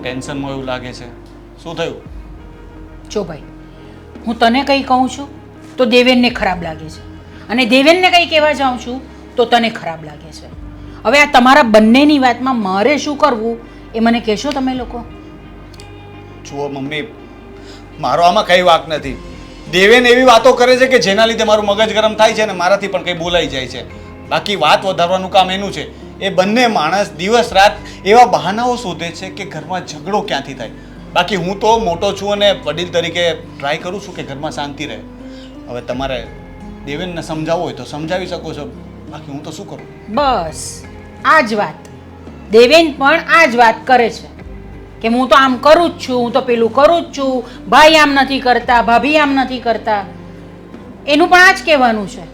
ટેન્શનમાં એવું લાગે છે. શું થયું? જો ભાઈ, હું તને કંઈ કહું છું તો દેવેનને ખરાબ લાગે છે, અને દેવેનને કંઈ કહેવા જાઉં છું તો તને ખરાબ લાગે છે. હવે આ તમારા બંનેની વાતમાં મારે શું કરવું એ મને કહેશો તમે લોકો? જુઓ મમ્મી, મારો આમાં કઈ વાંક નથી. દેવેન એવી વાતો કરે છે કે જેના લીધે મારું મગજ ગરમ થાય છે અને મારાથી પણ કંઈ બોલાઈ જાય છે. બાકી વાત વધારવાનું કામ એનું છે. એ બંને માણસ દિવસ રાત એવા બહાનાઓ શોધે છે કે ઘરમાં ઝઘડો ક્યાંથી થાય. બાકી હું તો મોટો છું અને વડીલ તરીકે ટ્રાય કરું છું કે ઘરમાં શાંતિ રહે. હવે તમારે દેવેનને સમજાવવું હોય તો સમજાવી શકો છો, બાકી હું તો શું કરું? બસ આ જ વાત. દેવેન પણ આ જ વાત કરે છે કે હું તો આમ કરું જ છું, હું તો પેલું કરું જ છું, ભાઈ આમ નથી કરતા, ભાભી આમ નથી કરતા. એનું પણ આ જ કહેવાનું છે.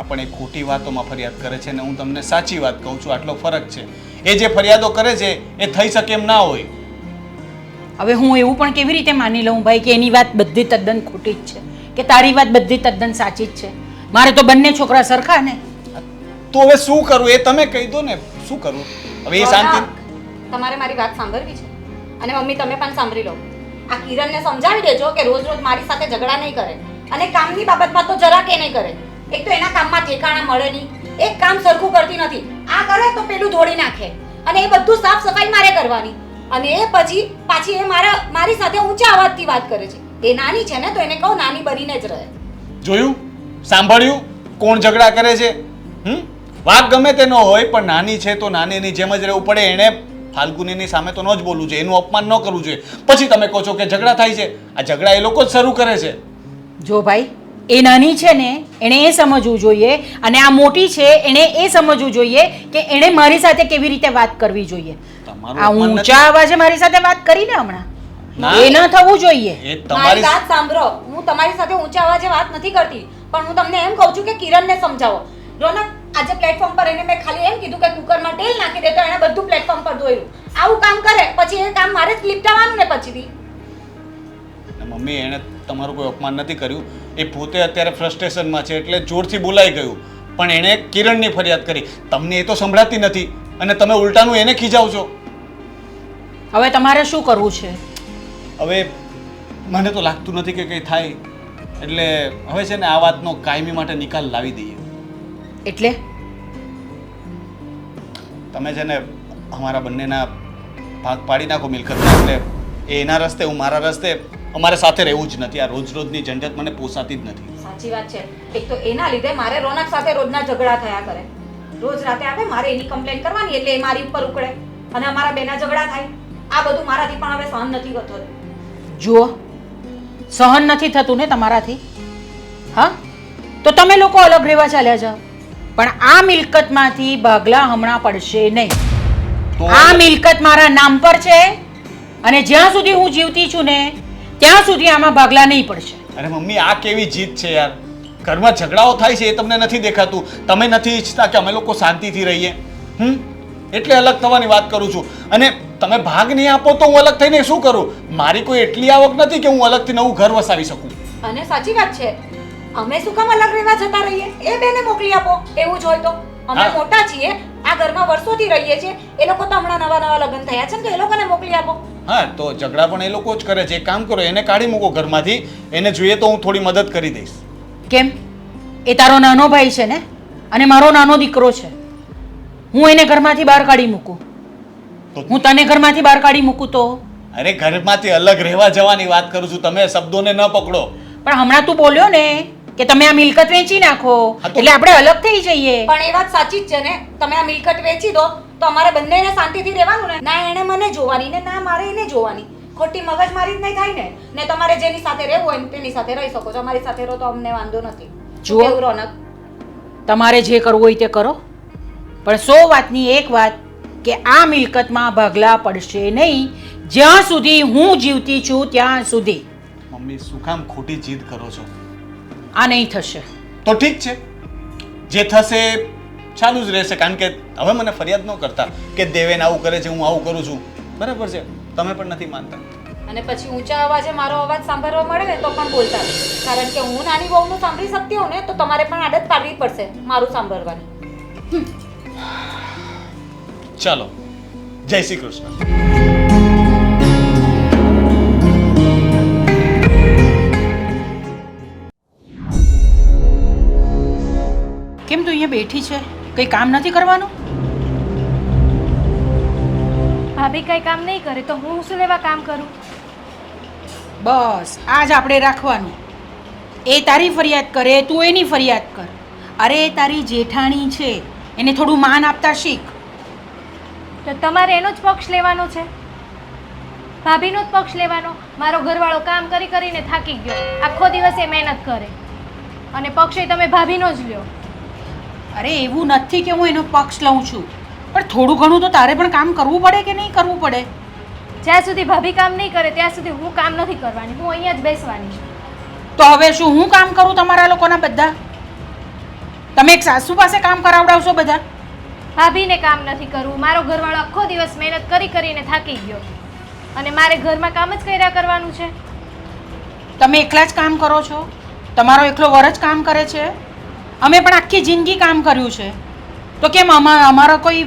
પણ એ ખોટી વાતોમાં ફરિયાદ કરે છે ને હું તમને સાચી વાત કહું છું. આટલો ફરક છે. એ જે ફરિયાદો કરે છે એ થઈ શકે એમ ના હોય. હવે હું એવું પણ કેવી રીતે માની લઉં ભાઈ કે એની વાત બધી તદ્દન ખોટી જ છે કે તારી વાત બધી તદ્દન સાચી જ છે? મારે તો બંને છોકરા સરખા ને. તો હવે શું કરું એ તમે કહી દો ને. શું કરું હવે? એ શાંતિ. તમારે મારી વાત સાંભળવી છે અને મમ્મી તમે પણ સાંભળી લો. આ કિરણને સમજાવી દેજો કે રોજ રોજ મારી સાથે ઝઘડા નહીં કરે અને કામની બાબતમાં તો જરા કે નહીં કરે. એક તો એના કામમાં ઠેકાણા મળે નહીં, એક કામ સરખું કરતી નથી. આ કરે તો પેલું ધોળી નાખે અને એ બધું સાફ સફાઈ મારે કરવાની. અને એ પછી પાછી એ મારી સાથે ઊંચા અવાજથી વાત કરે છે. એ નાની છે ને તો એને કહો નાની બનીને જ રહે. જોયું? સાંભળ્યું? કોણ ઝઘડા કરે છે? વાત ગમે તે ન હોય પણ નાની છે તો નાનીની જેમ જ રહેવું પડે. એણે ફાલ્ગુનીની સામે તો ન જ બોલવું જોઈએ, એનું અપમાન ન કરવું જોઈએ. પછી તમે કહો છો કે ઝઘડા થાય છે. આ ઝઘડા એ લોકો જ શરૂ કરે છે. જો ભાઈ, એ નાની છે ને એણે એ સમજવું જોઈએ અને આ મોટી છે એણે એ સમજવું જોઈએ કે એણે મારી સાથે કેવી રીતે વાત કરવી જોઈએ. આ ઊંચા અવાજે મારી સાથે વાત કરીને હમણાં એ ન થવું જોઈએ. મારી વાત સાંભળો, હું તમારી સાથે ઊંચા અવાજે વાત નથી કરતી, પણ હું તમને એમ કહું છું કે કિરણને સમજાવો. રોનક, આજે પ્લેટફોર્મ પર એને મેં ખાલી એમ કીધું કે કુકરમાં તેલ નાખી દે તો એને બધું પ્લેટફોર્મ પર ધોયું. આવું કામ કરે પછી એ કામ મારે જ લીપટાવવાનું ને પછીથી. મમ્મી, એણે તમારું કોઈ અપમાન નથી કર્યું. એ પોતે અત્યારે ફ્રસ્ટ્રેશનમાં છે એટલે જોરથી બોલાઈ ગયું. પણ એણે કિરણની ફરિયાદ કરી. તમને એ તો સંભળાતી નથી અને તમે ઉલટાનું એને ખીજાવ છો. હવે તમારે શું કરવું છે? હવે મને તો લાગતું નથી કે કંઈ થાય. એટલે હવે છે ને આ વાતનો કાયમી માટે નિકાલ લાવી દઈએ. એટલે તમે છે ને અમારા બંનેના ભાગ પાડી નાખો મિલકતના. એટલે એ એના રસ્તે, હું મારા રસ્તે. અમારે સાથે રહેવું જ નથી. આ રોજ રોજની ઝંઝટ મને પોસાતી જ નથી. સાચી વાત છે. એક તો એના લીધે મારે રોનક સાથે રોજના ઝઘડા થયા કરે. રોજ રાતે આવે મારે એની કમ્પ્લેન કરવાની એટલે એ મારી ઉપર ઉકળે અને અમારા બેના ઝઘડા થાય. આ બધું મારાથી પણ હવે સહન નથી થતું. જુઓ, સહન નથી થતું ને તમારાથી? હા, તો તમે લોકો અલગ રહેવા ચાલ્યા જાઓ. પણ આ મિલકતમાંથી ભાગલા હમણાં પડશે નહીં. આ મિલકત મારા નામ પર છે અને જ્યાં સુધી હું જીવતી છું ને ત્યાં સુધી આમાં ભાગલા નહીં પડશે. અરે મમ્મી, આ કેવી જીત છે યાર? ઘરમાં ઝઘડાઓ થાય છે એ તમને નથી દેખાતું? તમે નથી ઈચ્છતા કે અમે લોકો શાંતિથી રહીએ? એટલે અલગ થવાની વાત કરું છું. અને તમે ભાગ નહીં આપો તો હું અલગ થઈને શું કરું? મારી કોઈ એટલી આવક નથી કે હું અલગથી નવું ઘર વસાવી શકું. અને સાચી વાત છે, અમે શું કામ અલગ રહેવા જતા રહીએ? એ બેને મોકલી આપો એવું જ હોય તો. અમે મોટા છીએ, આ ઘરમાં વર્ષોથી રહીએ છીએ. એ લોકો તો હમણાં નવા નવા લગ્ન થયા છે ને તો એ લોકોને મોકલી આપો. હા, તો ઝઘડા પણ એ લોકો જ કરે છે. એક કામ કરો, એને કાઢી મૂકો ઘરમાંથી. એને જોઈએ તો હું થોડી મદદ કરી દઈશ. કેમ? એ તારો નાનો ભાઈ છે ને અને મારો નાનો દીકરો છે. હું એને ઘરમાંથી બહાર કાઢી મૂકું? હું તને ઘરમાંથી બહાર કાઢી મૂકું તો? અરે ઘરમાંથી અલગ રહેવા જવાની વાત કરું છું. તમે શબ્દોને ન પકડો. પણ હમણાં તું બોલ્યો ને કે તમે આ મિલકત વેચી નાખો એટલે આપણે અલગ થઈ જઈએ. પણ એ વાત સાચી જ છે ને. તમે આ મિલકત વેચી દો તો અમારે બંનેને શાંતિથી રહેવાનું ને. ના એને મને જોવાની ને ના મારે એને જોવાની. ખોટી મગજમારી જ નહીં થાય ને. ને તમારે જેની સાથે રહેવું હોય તેની સાથે રહી શકો છો. અમારી સાથે રહો તો અમને વાંધો નથી. જુઓ રોનક, તમારે જે કરવું હોય તે કરો, પણ 100 વાતની એક વાત કે આ મિલકતમાં ભાગલા પડશે નહીં જ્યાં સુધી હું જીવતી છું ત્યાં સુધી. મમ્મી, શું કામ ખોટી જીદ કરો છો? આ નહીં થશે તો ઠીક છે, જે થશે ચાલુ જ રહેશે. કારણ કે હવે મને ફરિયાદ ન કરતા કે દેવેન આવું કરે છે, હું આવું કરું છું. બરાબર છે, તમે પણ નથી માનતા. અને પછી ઊંચા અવાજે મારો અવાજ સાંભળવા મળે ને તો પણ બોલતા નહીં. કારણ કે હું નાની વહુનું સાંભળી શકતી હોઉં ને તો તમારે પણ આદત પાડવી પડશે મારું સાંભળવાની. ચાલો, જય શ્રી કૃષ્ણ. બેઠી છે, કંઈ કામ નથી કરવાનું? ભાભી કઈ કામ નહીં કરે તો હું શું લેવા કામ કરું? બસ આ જ આપણે રાખવાનું. એ તારી ફરિયાદ કરે, તું એની ફરિયાદ કર. અરે તારી જેઠાણી છે, એને થોડું માન આપતા શીખ. તો તમારે એનો જ પક્ષ લેવાનો છે? ભાભીનો જ પક્ષ લેવાનો? મારો ઘરવાળો કામ કરી કરીને થાકી ગયો, આખો દિવસ એ મહેનત કરે અને પક્ષે તમે ભાભીનો જ લ્યો. અરે એવું નથી કે હું એનો પક્ષ લઉં છું, પણ થોડું ઘણું તો તારે પણ કામ કરવું પડે કે નહીં કરવું પડે? જ્યાં સુધી ભાભી કામ નહીં કરે ત્યાં સુધી હું કામ નથી કરવાની, હું અહીંયા જ બેસવાની છું. તો હવે શું હું કામ કરું તમારા લોકોના બધા? તમે એક સાસુ પાસે કામ કરાવડાવશો બધા? ભાભીને કામ નથી કરવું, મારો ઘરવાળો આખો દિવસ મહેનત કરી કરીને થાકી ગયો અને મારે ઘરમાં કામ જ કર્યા કરવાનું છે. તમે એકલા જ કામ કરો છો? તમારો એકલો વર જ કામ કરે છે? અમે પણ આખી જિંદગી કામ કર્યું છે, તો કેમ અમારો કોઈ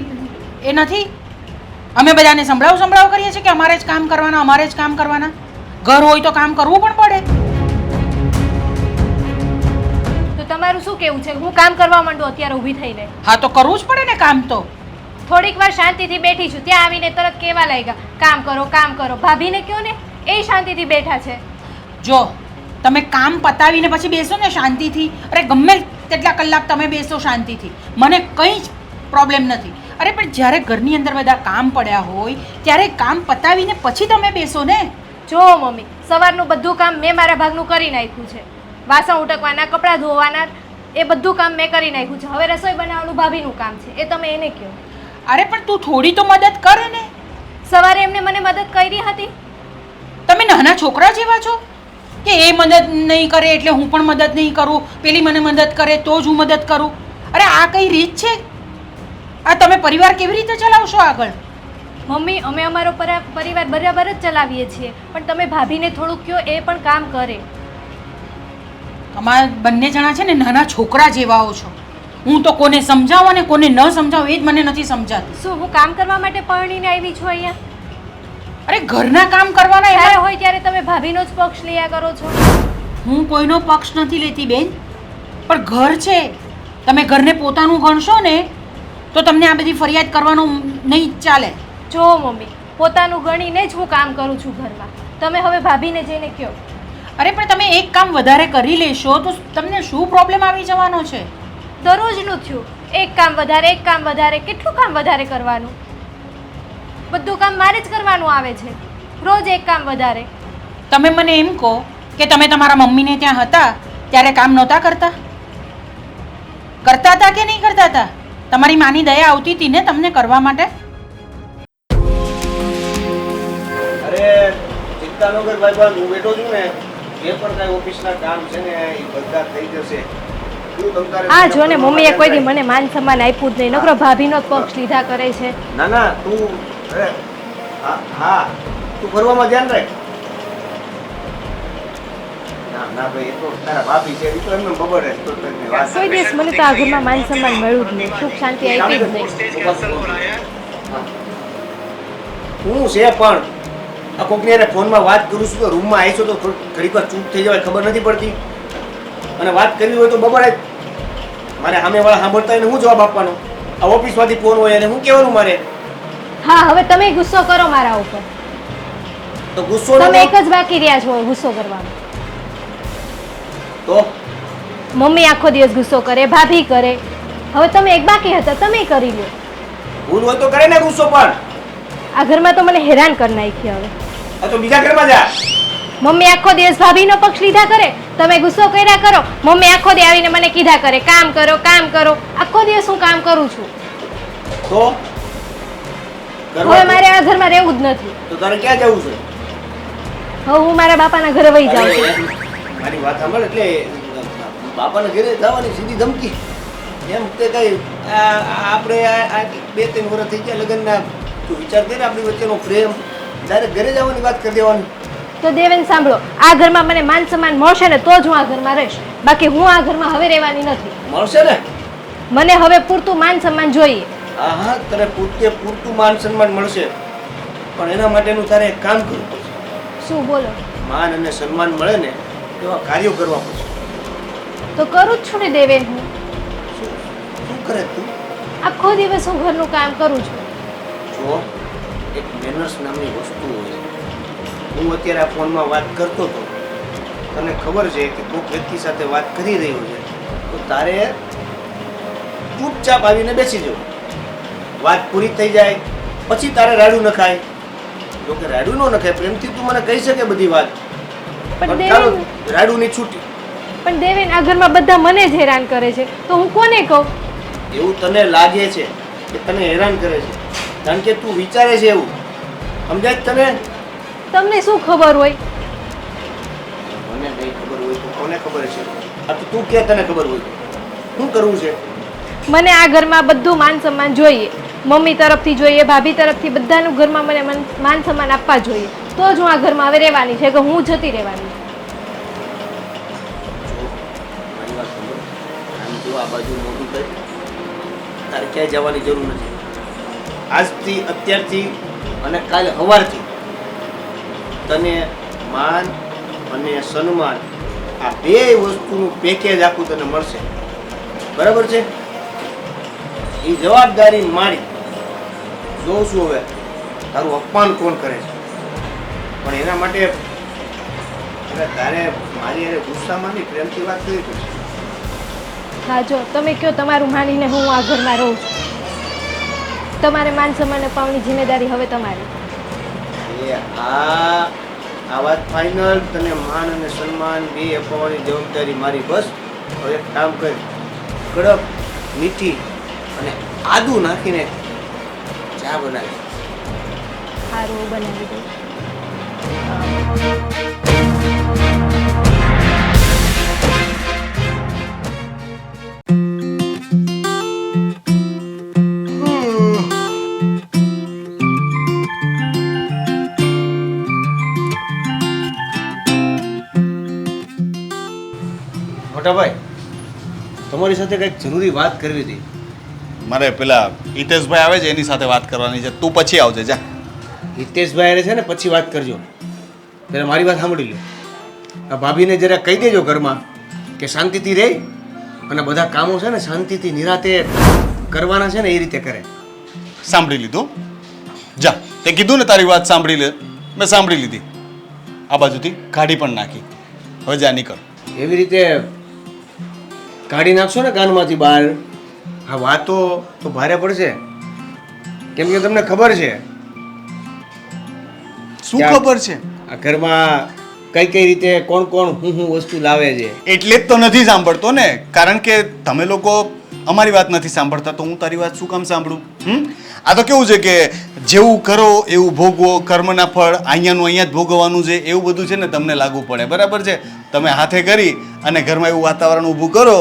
એ નથી? અમે બધાને સંભળાવ કરીએ છીએ કે અમારે જ કામ કરવાના, અમારે જ કામ કરવાના. ઘર હોય તો કામ કરવું પણ પડે. તો તમારું શું કેવું છે? હું કામ કરવા માંડું અત્યારે ઊભી થઈને? હા તો કરવું જ પડે ને કામ તો. થોડીક વાર શાંતિથી બેઠી છું, ત્યાં આવીને તરત કેવા લાગ્યા કામ કરો કામ કરો. ભાભીને કહો ને, એ શાંતિથી બેઠા છે. જો તમે કામ પતાવીને પછી બેસો ને શાંતિથી, અરે ગમે તેટલા કલાક તમે બેસો શાંતિથી, મને કંઈ જ પ્રોબ્લેમ નથી. અરે પણ જ્યારે ઘરની અંદર બધા કામ પડ્યા હોય ત્યારે કામ પતાવીને પછી તમે બેસો ને. જો મમ્મી, સવારનું બધું કામ મેં મારા ભાગનું કરી નાખ્યું છે. વાસણ ઉટકવાના, કપડાં ધોવાના, એ બધું કામ મેં કરી નાખ્યું છે. હવે રસોઈ બનાવવાનું ભાભીનું કામ છે, એ તમે એને કહો. અરે પણ તું થોડી તો મદદ કરે ને. સવારે એમને મને મદદ કરી હતી. તમે નાના છોકરા જેવા છો કે એ મદદ નહીં કરે એટલે હું પણ મદદ નહીં કરું, પેલી મને મદદ કરે તો જ હું મદદ કરું. અરે આ કઈ રીત છે? આ તમે પરિવાર કેવી રીતે ચલાવશો આગળ? મમ્મી, અમે અમારો પરિવાર બરાબર જ ચલાવીએ છીએ, પણ તમે ભાભીને થોડુંક કહો, એ પણ કામ કરે. અમારા બંને જણા છે ને નાના છોકરા જેવાઓ છો. હું તો કોને સમજાવું અને કોને ન સમજાવું એ જ મને નથી સમજાતું. શું હું કામ કરવા માટે પરણીને આવી છું અહીંયા? અરે ઘરના કામ કરવાના જ્યારે એમાં હોય ત્યારે તમે ભાભીનો જ પક્ષ લયા કરો છો. હું કોઈનો પક્ષ નથી લેતી બેન, પણ ઘર છે, તમે ઘરને પોતાનું ગણશો ને તો તમને આ બધી ફરિયાદ કરવાનું નહીં ચાલે. જો મમ્મી, પોતાનું ગણીને જ હું કામ કરું છું ઘરમાં. તમે હવે ભાભીને જઈને કહો. અરે પણ તમે એક કામ વધારે કરી લેશો તો તમને શું પ્રોબ્લેમ આવી જવાનો છે? દરરોજનું થયું, એક કામ વધારે, કેટલું કામ વધારે કરવાનું? બધું કામ મારે જ કરવાનું આવે છે, રોજ એક કામ વધારે. તમે મને એમ કહો કે તમે તમારા મમ્મીને ત્યાં હતા ત્યારે કામ નહોતા કરતા? કરતા હતા કે નહીં કરતા હતા? તમારી માની દયા આવતી હતી ને તમને કરવા માટે? અરે ચિંતા ન કર ભાઈ, હું બેઠો છું ને, જે પણ કાંઈ ઓફિસના કામ છે ને એ બધા થઈ જશે. આ જો ને, મમ્મીએ કોઈ દી મને માન સન્માન આપ્યું જ નહીં, નકરો ભાભીનો જ પક્ષ લીધા કરે છે. ના ના, તું અરે હા તું ફરવામાં ધ્યાન રાખ. ના ના ભાઈ, એ તો તારા ભાભી છે, એ તો એમને ખબર છે. તો તને વાત કોઈ દિવસ મને તો આ ઘરમાં માન સન્માન મળ્યું જ નહીં, સુખ શાંતિ આપી જ નહીં. હું છે પણ આ કોકની હારે ફોનમાં વાત કરું છું તો રૂમમાં આવી છો તો ઘડીક વાર ચૂપ થઈ જવાય, ખબર નથી પડતી. અને વાત કરવી હોય તો બબડે જ. મારે સામેવાળા સાંભળતા હોય ને હું જવાબ આપવાનો? આ ઓફિસમાંથી ફોન હોય અને હું કહેવાનું મારે? હા, હવે તમે ગુસ્સો કરો મારા ઉપર. તો ગુસ્સો તમે ન એક જ બાકી રહ્યા છો ગુસ્સો કરવાનો. તો મમ્મી આખો દિવસ ગુસ્સો કરે, ભાભી કરે, હવે તમે એક બાકી હતા, તમે કરી લો. ભૂલ હોય તો કરે ને ગુસ્સો, પણ આ ઘરમાં તો મને હેરાન કરી નાખી. હવે આ તો બીજા ઘરમાં જા. મમ્મી આખો દિવસ ભાભીનો પક્ષ લીધા કરે, તમે ગુસ્સો કર્યા કરો. મમ્મી આખો દી આવીને મને કીધા કરે કામ કરો કામ કરો. આખો દિવસ હું કામ કરું છું. તો હવે મારે આ ઘરમાં રહેવું જ નથી. તો તારે ક્યાં જવું છે? હવે હું મારા બાપાના ઘરે વહી જાઉં છું. અરે, મારી વાત સાંભળ. એટલે બાપાના ઘરે જવાની સીધી ધમકી એમ તે કઈ આપણે આ 2-3 વર્ષ થઈ ગયા લગ્નના, તું વિચાર કરે આપણી વચ્ચેનો પ્રેમ, ડાયરેક્ટ ઘરે જવાની વાત કરી દેવાની. તો દેવેન સાંભળો, આ ઘરમાં મને માન સન્માન મળશે ને તો જ હું આ ઘરમાં રહીશ, બાકી હું આ ઘરમાં હવે રહેવાની નથી. મળશે ને? મને હવે પૂરતું માન સન્માન જોઈએ. હા હા, તને પૂરતું માન સન્માન મળશે, પણ એના માટેનું તારે એક કામ કરવું પડશે. શું બોલો? માન અને સન્માન મળે ને એવા કાર્યો કરવા પડશે. તો કરું જ છું ને દેવેન હું. શું કરે તું? આખો દિવસ હું ઘરનું કામ કરું છું. જો એક મેનર્સ નામની વસ્તુ હોય. હું અત્યારે આ ફોનમાં વાત કરતો હતો, તને ખબર છે કે કોઈક વ્યક્તિ સાથે વાત કરી રહ્યો છે તો તારે ચૂપચાપ આવીને બેસી જવું. વાત પૂરી થઈ જાય પછી તારે રાડું નખાય. જો કે રાડું ન નખાય, પ્રેમથી તું મને કહી શકે બધી વાત, પણ પણ ચાલો દેવેન રાડુની છૂટી. પણ દેવેન આ ઘરમાં બધા મને જ હેરાન કરે છે તો હું કોને કહું? એવું તને લાગે છે કે તને હેરાન કરે છે કારણ કે તું વિચારે છે એવું, સમજાય છે તને? તમને શું ખબર હોય? મને નહીં ખબર હોય તો કોને ખબર છે? આ તો તું કે તને ખબર હોય. શું કરવું છે? મને આ ઘરમાં બધું માન સન્માન જોઈએ. મમ્મી તરફથી જોઈએ, ભાભી તરફથી, બધાનું ઘરમાં મને માન સન્માન આપવા જોઈએ. તો જ હું આ ઘરમાં હવે રહેવાની છે કે હું જતી રહેવાની છું. જો મારી વાત સાંભળ. આમ જો આ બાજુ મોટું કરી, તારે ક્યાંય જવાની જરૂર નથી. આજથી અત્યારથી અને કાલે સવારથી તને માન અને સન્માન આ બે વસ્તુનું પેકેજ આખું તને મળશે. બરાબર છે? એ જવાબદારી મારી. જોઉં છું હવે તારું અપમાન કોણ કરે છે, પણ એના માટે એટલે તારે મારી અરે ગુસ્સામાં નહીં, પ્રેમથી વાત કરવી પડશે. હા, જો તમે કહો તમારું માનીને હું આ ઘરમાં રહું છું. તમારે માન સન્માન અપાવવાની જિમ્મેદારી હવે તમારી. એ આ વાત ફાઇનલ. તને માન અને સન્માન બે અપાવવાની જવાબદારી મારી. બસ હવે એક કામ કર, કડક મીઠી અને આદુ નાખીને ચા બનાવી. સારું બનાવી દઉં. મોટાભાઈ, તમારી સાથે કંઈક જરૂરી વાત કરવી હતી. મારે પેલા હિતેશભાઈ આવે છે એની સાથે વાત કરવાની છે, તું પછી આવજે જા. હિતેશભાઈ હારે છે ને પછી વાત કરજો. ત્યારે મારી વાત સાંભળી લે. આ ભાભીને જરા કહી દેજો ઘરમાં કે શાંતિથી રહે અને બધા કામો છે ને શાંતિથી નિરાતે કરવાના છે ને એ રીતે કરે. સાંભળી લીધું? જા, તે કીધું ને તારી વાત સાંભળી લે, મેં સાંભળી લીધી. આ બાજુથી કાઢી પણ નાખી. હવે જા, નીકળ. એવી રીતે કાઢી નાખશો ને કાનમાંથી બહાર, આ વાતો તો ભારે પડશે. કેમ કે તમને ખબર છે શું ખબર છે? આ ઘરમાં કઈ કઈ રીતે કોણ કોણ હું વસ્તુ લાવે છે. એટલે જ તો નથી સાંભળતો ને, કારણ કે તમે લોકો અમારી વાત નથી સાંભળતા તો હું તારી વાત શું કામ સાંભળું? આ તો કેવું છે કે જેવું કરો એવું ભોગવો, કર્મના ફળ અહીંયાનું અહીંયા જ ભોગવવાનું છે, એવું બધું છે ને તમને લાગુ પડે. બરાબર છે? તમે હાથે કરી અને ઘરમાં એવું વાતાવરણ ઊભું કરો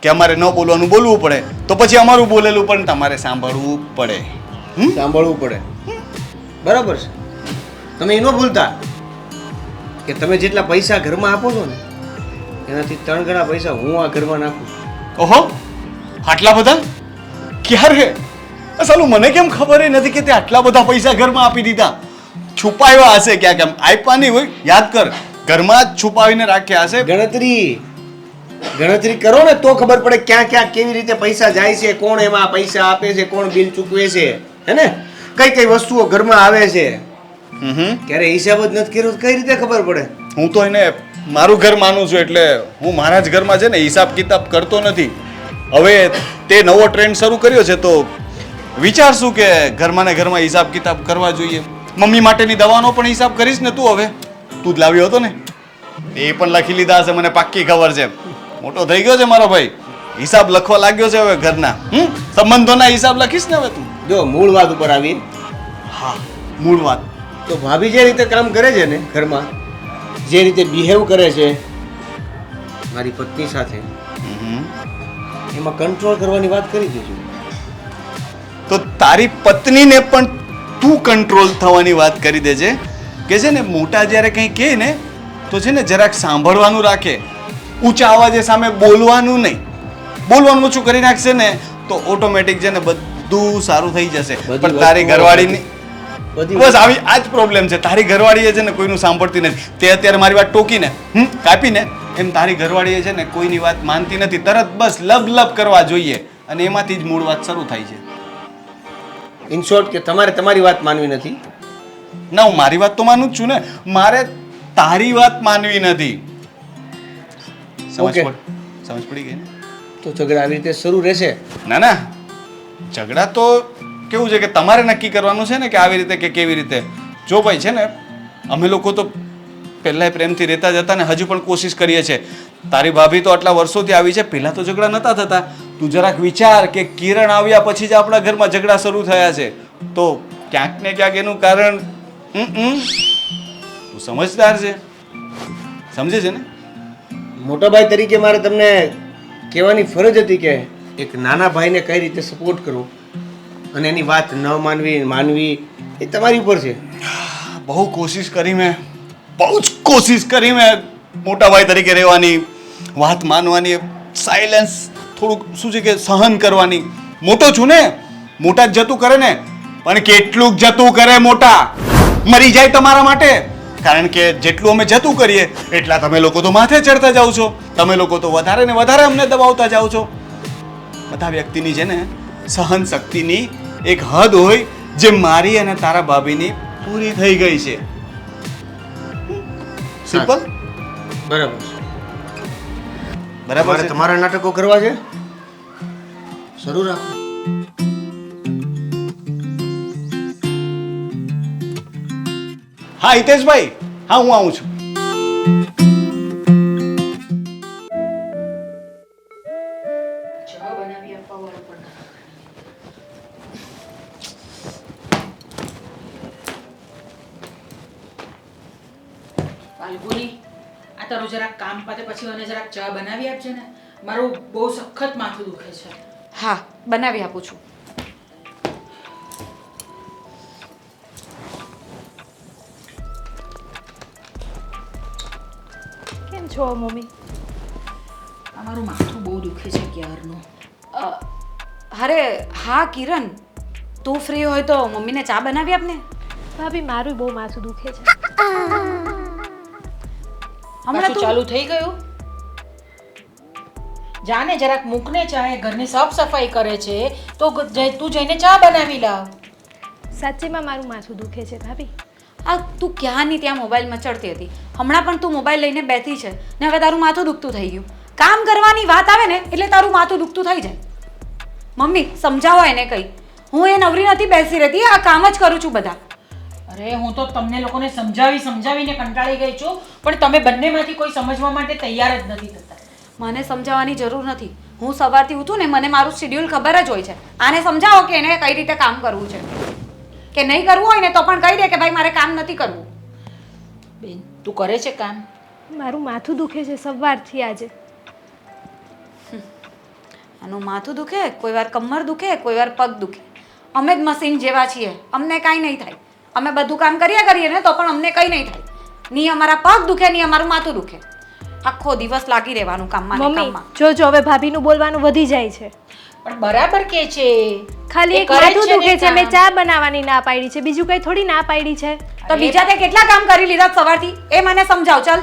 કે અમારે ન બોલવાનું બોલવું પડે, તો પછી અમારું બોલેલું પણ તમારે સાંભળવું પડે. સાંભળવું પડે. બરાબર છે? તમે એ ન ભૂલતા કે તમે જેટલા પૈસા ઘરમાં આપો છો ને એનાથી 3 ગણા પૈસા હું આ ઘરમાં નાખું છું. ઓહો, આટલા બધા? ક્યારે? સાલું મને કેમ ખબર નથી કે તે આટલા બધા પૈસા ઘરમાં આપી દીધા? છુપાવ્યા હશે ક્યાંક, એમ આપ્યા નહીં હોય. યાદ કર, ઘરમાં જ છુપાવીને રાખ્યા હશે. ગણતરી કરો ને તો ખબર પડે ક્યાં ક્યાં કેવી રીતે પૈસા જાય છે, કોણ એમાં પૈસા આપે છે, કોણ બિલ ચૂકવે છે, હે ને? કઈ કઈ વસ્તુઓ ઘરમાં આવે છે. ક્યારે હિસાબ જ નથી કર્યો તો કઈ રીતે ખબર પડે? હું તો એને મારું ઘર માનું છું, એટલે હું મારા જ ઘરમાં છે ને હિસાબ કિતાબ કરતો નથી. હવે તે નવો ટ્રેન્ડ શરૂ કર્યો છે તો વિચારશું કે ઘરમાં ને ઘરમાં હિસાબ કિતાબ કરવા જોઈએ. મમ્મી માટેની દવાનો પણ હિસાબ કરીશ ને તું? હવે તું જ લાવ્યો હતો ને, એ પણ લખી લીધા હશે, મને પાક્કી ખબર છે. મોટો થઈ ગયો છે મારો ભાઈ, હિસાબ લખવા લાગ્યો છે હવે ઘરના. સંબંધોના હિસાબ લખીશ ને હવે તું? જો મૂળ વાત ઉપર આવી. હા, મૂળ વાત તો ભાભી જે રીતે કામ કરે છે ને ઘરમાં, જે રીતે બિહેવ કરે છે મારી પત્ની સાથે, એમાં કંટ્રોલ કરવાની વાત કરી દેજો. તો તારી પત્નીને પણ તું કંટ્રોલ થવાની વાત કરી દેજે કે છે ને મોટા જ્યારે કંઈ કહે ને તો છે ને જરાક સાંભળવાનું રાખે. ઊંચા અવાજે સામે બોલવાનું નહીં. બોલવાનું ઓછું કરી નાખશે ને તો ઓટોમેટિક છે ને બધું સારું થઈ જશે. પણ તારી ઘરવાળીની બસ આવી આ જ પ્રોબ્લેમ છે. તારી ઘરવાળી છે ને કોઈનું સાંભળતી નથી. તે અત્યારે મારી વાત ટોકીને કાપીને એમ તારી ઘરવાળી છે ને કોઈની વાત માનતી નથી. તરત બસ લબ લબ કરવા જોઈએ. અને એમાંથી જ મૂળ વાત શરૂ થાય છે. ઇન શોર્ટ કે તમારે તમારી વાત માનવી નથી. ના, હું મારી વાત તો માનું જ છું ને. મારે તારી વાત માનવી નથી. Okay. સમજ પડી ગઈ ને? તો ઝઘડા આવી રીતે શરૂ રહેશે. ના ના, ઝઘડા તો કેવું છે કે તમારે નક્કી કરવાનું છે ને કે આવી રીતે કે કેવી રીતે. જો ભાઈ છે ને, અમે લોકો તો પહેલાંય પ્રેમથી રહેતા જ હતા ને હજુ પણ કોશિશ કરીએ છીએ. તારી ભાભી તો આટલા વર્ષોથી આવી છે, પહેલાં તો ઝઘડા નહોતા થતા. તું જરાક વિચાર કે કિરણ આવ્યા પછી જ આપણા ઘરમાં ઝઘડા શરૂ થયા છે. તો ક્યાંક ને ક્યાંક એનું કારણ તું સમજદાર છે, સમજે છે ને? મોટા ભાઈ તરીકે મારે તમને કહેવાની ફરજ હતી કે એક નાના ભાઈને કઈ રીતે સપોર્ટ કરવો અને એની વાત ન માનવી એ તમારી ઉપર છે. બહુ કોશિશ કરી મેં, બહુ જ કોશિશ કરી મેં મોટા ભાઈ તરીકે રહેવાની, વાત માનવાની, સાયલેન્સ થોડુંક શું છે કે સહન કરવાની. મોટો છું ને, મોટા જ જતું કરે ને, પણ કેટલુંક જતું કરે મોટા, મરી જાય તમારા માટે. કારણ કે જેટલું અમે જતું કરીએ એટલા તમે લોકો તો માથે ચડતા જાઓ છો. તમે લોકો તો વધારે ને વધારે અમને દબાવતા જાઓ છો. બધા વ્યક્તિની છે ને સહન શક્તિની એક હદ હોય જે મારી અને તારા ભાભીની પૂરી થઈ ગઈ છે. સિમ્પલ. બરાબર. બરાબર છે. તમારા નાટકો કરવા છે, શરૂ રાખો. હા હિતેશભાઈ, હા હું આવું છું. ચા બનાવી આપવા વાળો પણ ફાલ્ગુની, આ તારું જરાક કામ પતે પછી મને જરાક ચા બનાવી આપજે ને. મારું બહુ સખત માથું દુખે છે. હા, બનાવી આપું છું. કેમ છો મમ્મી? આ મારું માથું બહુ દુખે છે ક્યારનું. અરે હા કિરણ, તું ફ્રી હોય તો મમ્મીને ચા બનાવી આપને. ભાભી મારું બહુ માથું દુખે છે. હમણાં પાછું તું ચાલુ થઈ ગયું? જાને જરાક મૂકને ચા, એ ઘરની સાફ સફાઈ કરે છે તો તું જઈને ચા બનાવી લાવ. સાચેમાં મારું માથું દુખે છે ભાભી. આ તું ક્યાંની ત્યાં મોબાઈલ મચડતી હતી, હમણાં પણ તું મોબાઈલ લઈને બેઠી છે ને હવે તારું માથું દુખતું થઈ ગયું. કામ કરવાની વાત આવે ને એટલે તારું માથું દુખતું થઈ જાય. મમ્મી સમજાવો એને કંઈ, હું એ નવરી નથી બેસી રહેતી, આ કામ જ કરું છું બધા. અરે હું તો તમને લોકોને સમજાવીને કંટાળી ગઈ છું, પણ તમે બંનેમાંથી કોઈ સમજવા માટે તૈયાર જ નથી થતા. મને સમજાવવાની જરૂર નથી. હું સવારથી ઉઠું ને મને મારું શેડ્યુલ ખબર જ હોય છે. આને સમજાવો કે એને કઈ રીતે કામ કરવું છે, કે નહીં કરવું હોય ને તો પણ કહી દે કે ભાઈ મારે કામ નથી કરવું. બેન તું કરે છે કામ? મારું માથું દુખે છે સવારથી આજે. આનું માથું દુખે, કોઈ વાર કમર દુખે, કોઈ વાર પગ દુખે. અમે જ મશીન જેવા છીએ, અમને કાંઈ નહીં થાય. અમે બધું કામ કર્યા કરીએ ને તો પણ અમને કંઈ નહીં થાય. નહીં અમારા પગ દુખે, નહીં અમારું માથું દુખે. આખો દિવસ લાગી રહેવાનું કામમાં ને મમ્મી કામમાં. જોજો હવે ભાભીનું બોલવાનું વધી જાય છે. પણ બરાબર કે છે. ખાલી એ એક કરે જ માથું છે ને દુખે છે, મેં કામ. ચા બનાવવાની ના પાડી છે, બીજું કઈ થોડી ના પાડી છે. તો બીજા તે કેટલા કામ કરી લીધા સવારથી એ મને સમજાવ. ચાલ,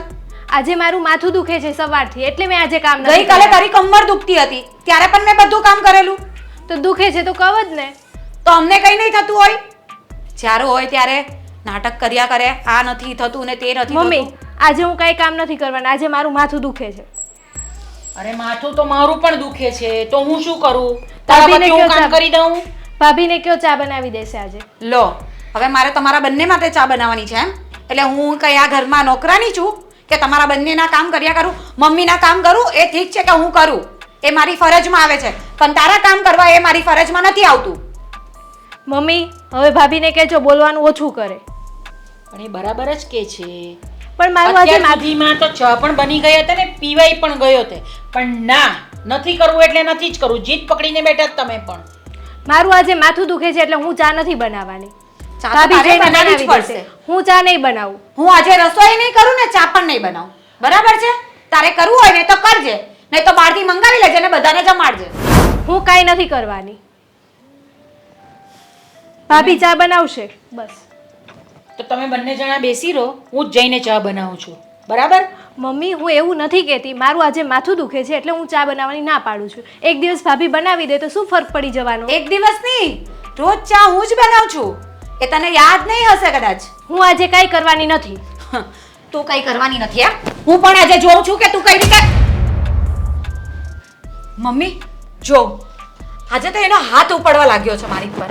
આજે મારું માથું દુખે છે સવારથી, એટલે મેં આજે કામ નથી ગઈકાલે કર્યા. તારી કમર દુખતી હતી ત્યારે પણ મેં બધું કામ કરેલું. તો દુખે છે તો કહો જ ને. તો અમને કંઈ નહીં થતું હોય? જ્યારે હોય ત્યારે નાટક કર્યા કરે, આ નથી થતું ને તે નથી મમ્મી થતું. આજે હું કઈ કામ નથી કરવાનું, આજે મારું માથું દુખે છે. અરે માથું તો મારું પણ દુખે છે, તો હું શું કરું? તારા ભાભીને બદલે હું કયો કામ ચા- કરી દઉં? ભાભીને કયો ચા બનાવી દેશે આજે. લો, હવે મારે તમારા બંને માટે ચા બનાવવાની છે એમ? એટલે હું કઈ આ ઘરમાં નોકરાની છું કે તમારા બંનેના કામ કર્યા કરું? મમ્મીના કામ કરું એ ઠીક છે કે હું કરું, એ મારી ફરજમાં આવે છે, પણ તારા કામ કરવા એ મારી ફરજમાં નથી આવતું. મમ્મી હવે ભાભીને કહેજો બોલવાનું ઓછું કરે. પણ એ બરાબર જ કે છે. પણ મારું આજે અત્યાર સુધીમાં તો ચા પણ બની ગઈ હતી ને પીવાઈ પણ ગયો તે, પણ ના, નથી કરવું એટલે નથી જ કરવું. જીદ પકડીને બેઠા જ તમે પણ. મારું આજે માથું દુખે છે એટલે હું ચા નથી બનાવવાની. ચા તો ભાભી તારે જઈને બનાવવી જ બનાવી પડશે. દેશે. હું ચા નહીં બનાવું. હું આજે રસોઈ નહીં કરું ને ચા પણ નહીં બનાવું, બરાબર છે? તારે કરવું હોય ને તો કરજે, નહીં તો બહારથી મંગાવી લેજે ને બધાને જમાડજે. હું કાંઈ નથી કરવાની. ભાભી ચા બનાવશે બસ. તો તમે બંને જણા બેસી રહો, હું જ જઈને ચા બનાવું છું. બરાબર? મમ્મી હું એવું નથી કહેતી, મારું આજે માથું દુખે છે એટલે હું ચા બનાવવાની ના પાડું છું. એક દિવસ ભાભી બનાવી દે તો શું ફરક પડી જવાનો? એક દિવસ નહીં, રોજ ચા હું જ બનાવું છું. એ તને યાદ નહીં હશે કદાચ. હું આજે કાંઈ કરવાની નથી. તું કઈ કરવાની નથી એમ? હું પણ આજે જોઉં છું કે તું કઈ રીતે. મમ્મી જો, આજે તો એનો હાથ ઉપાડવા લાગ્યો છે મારી પર.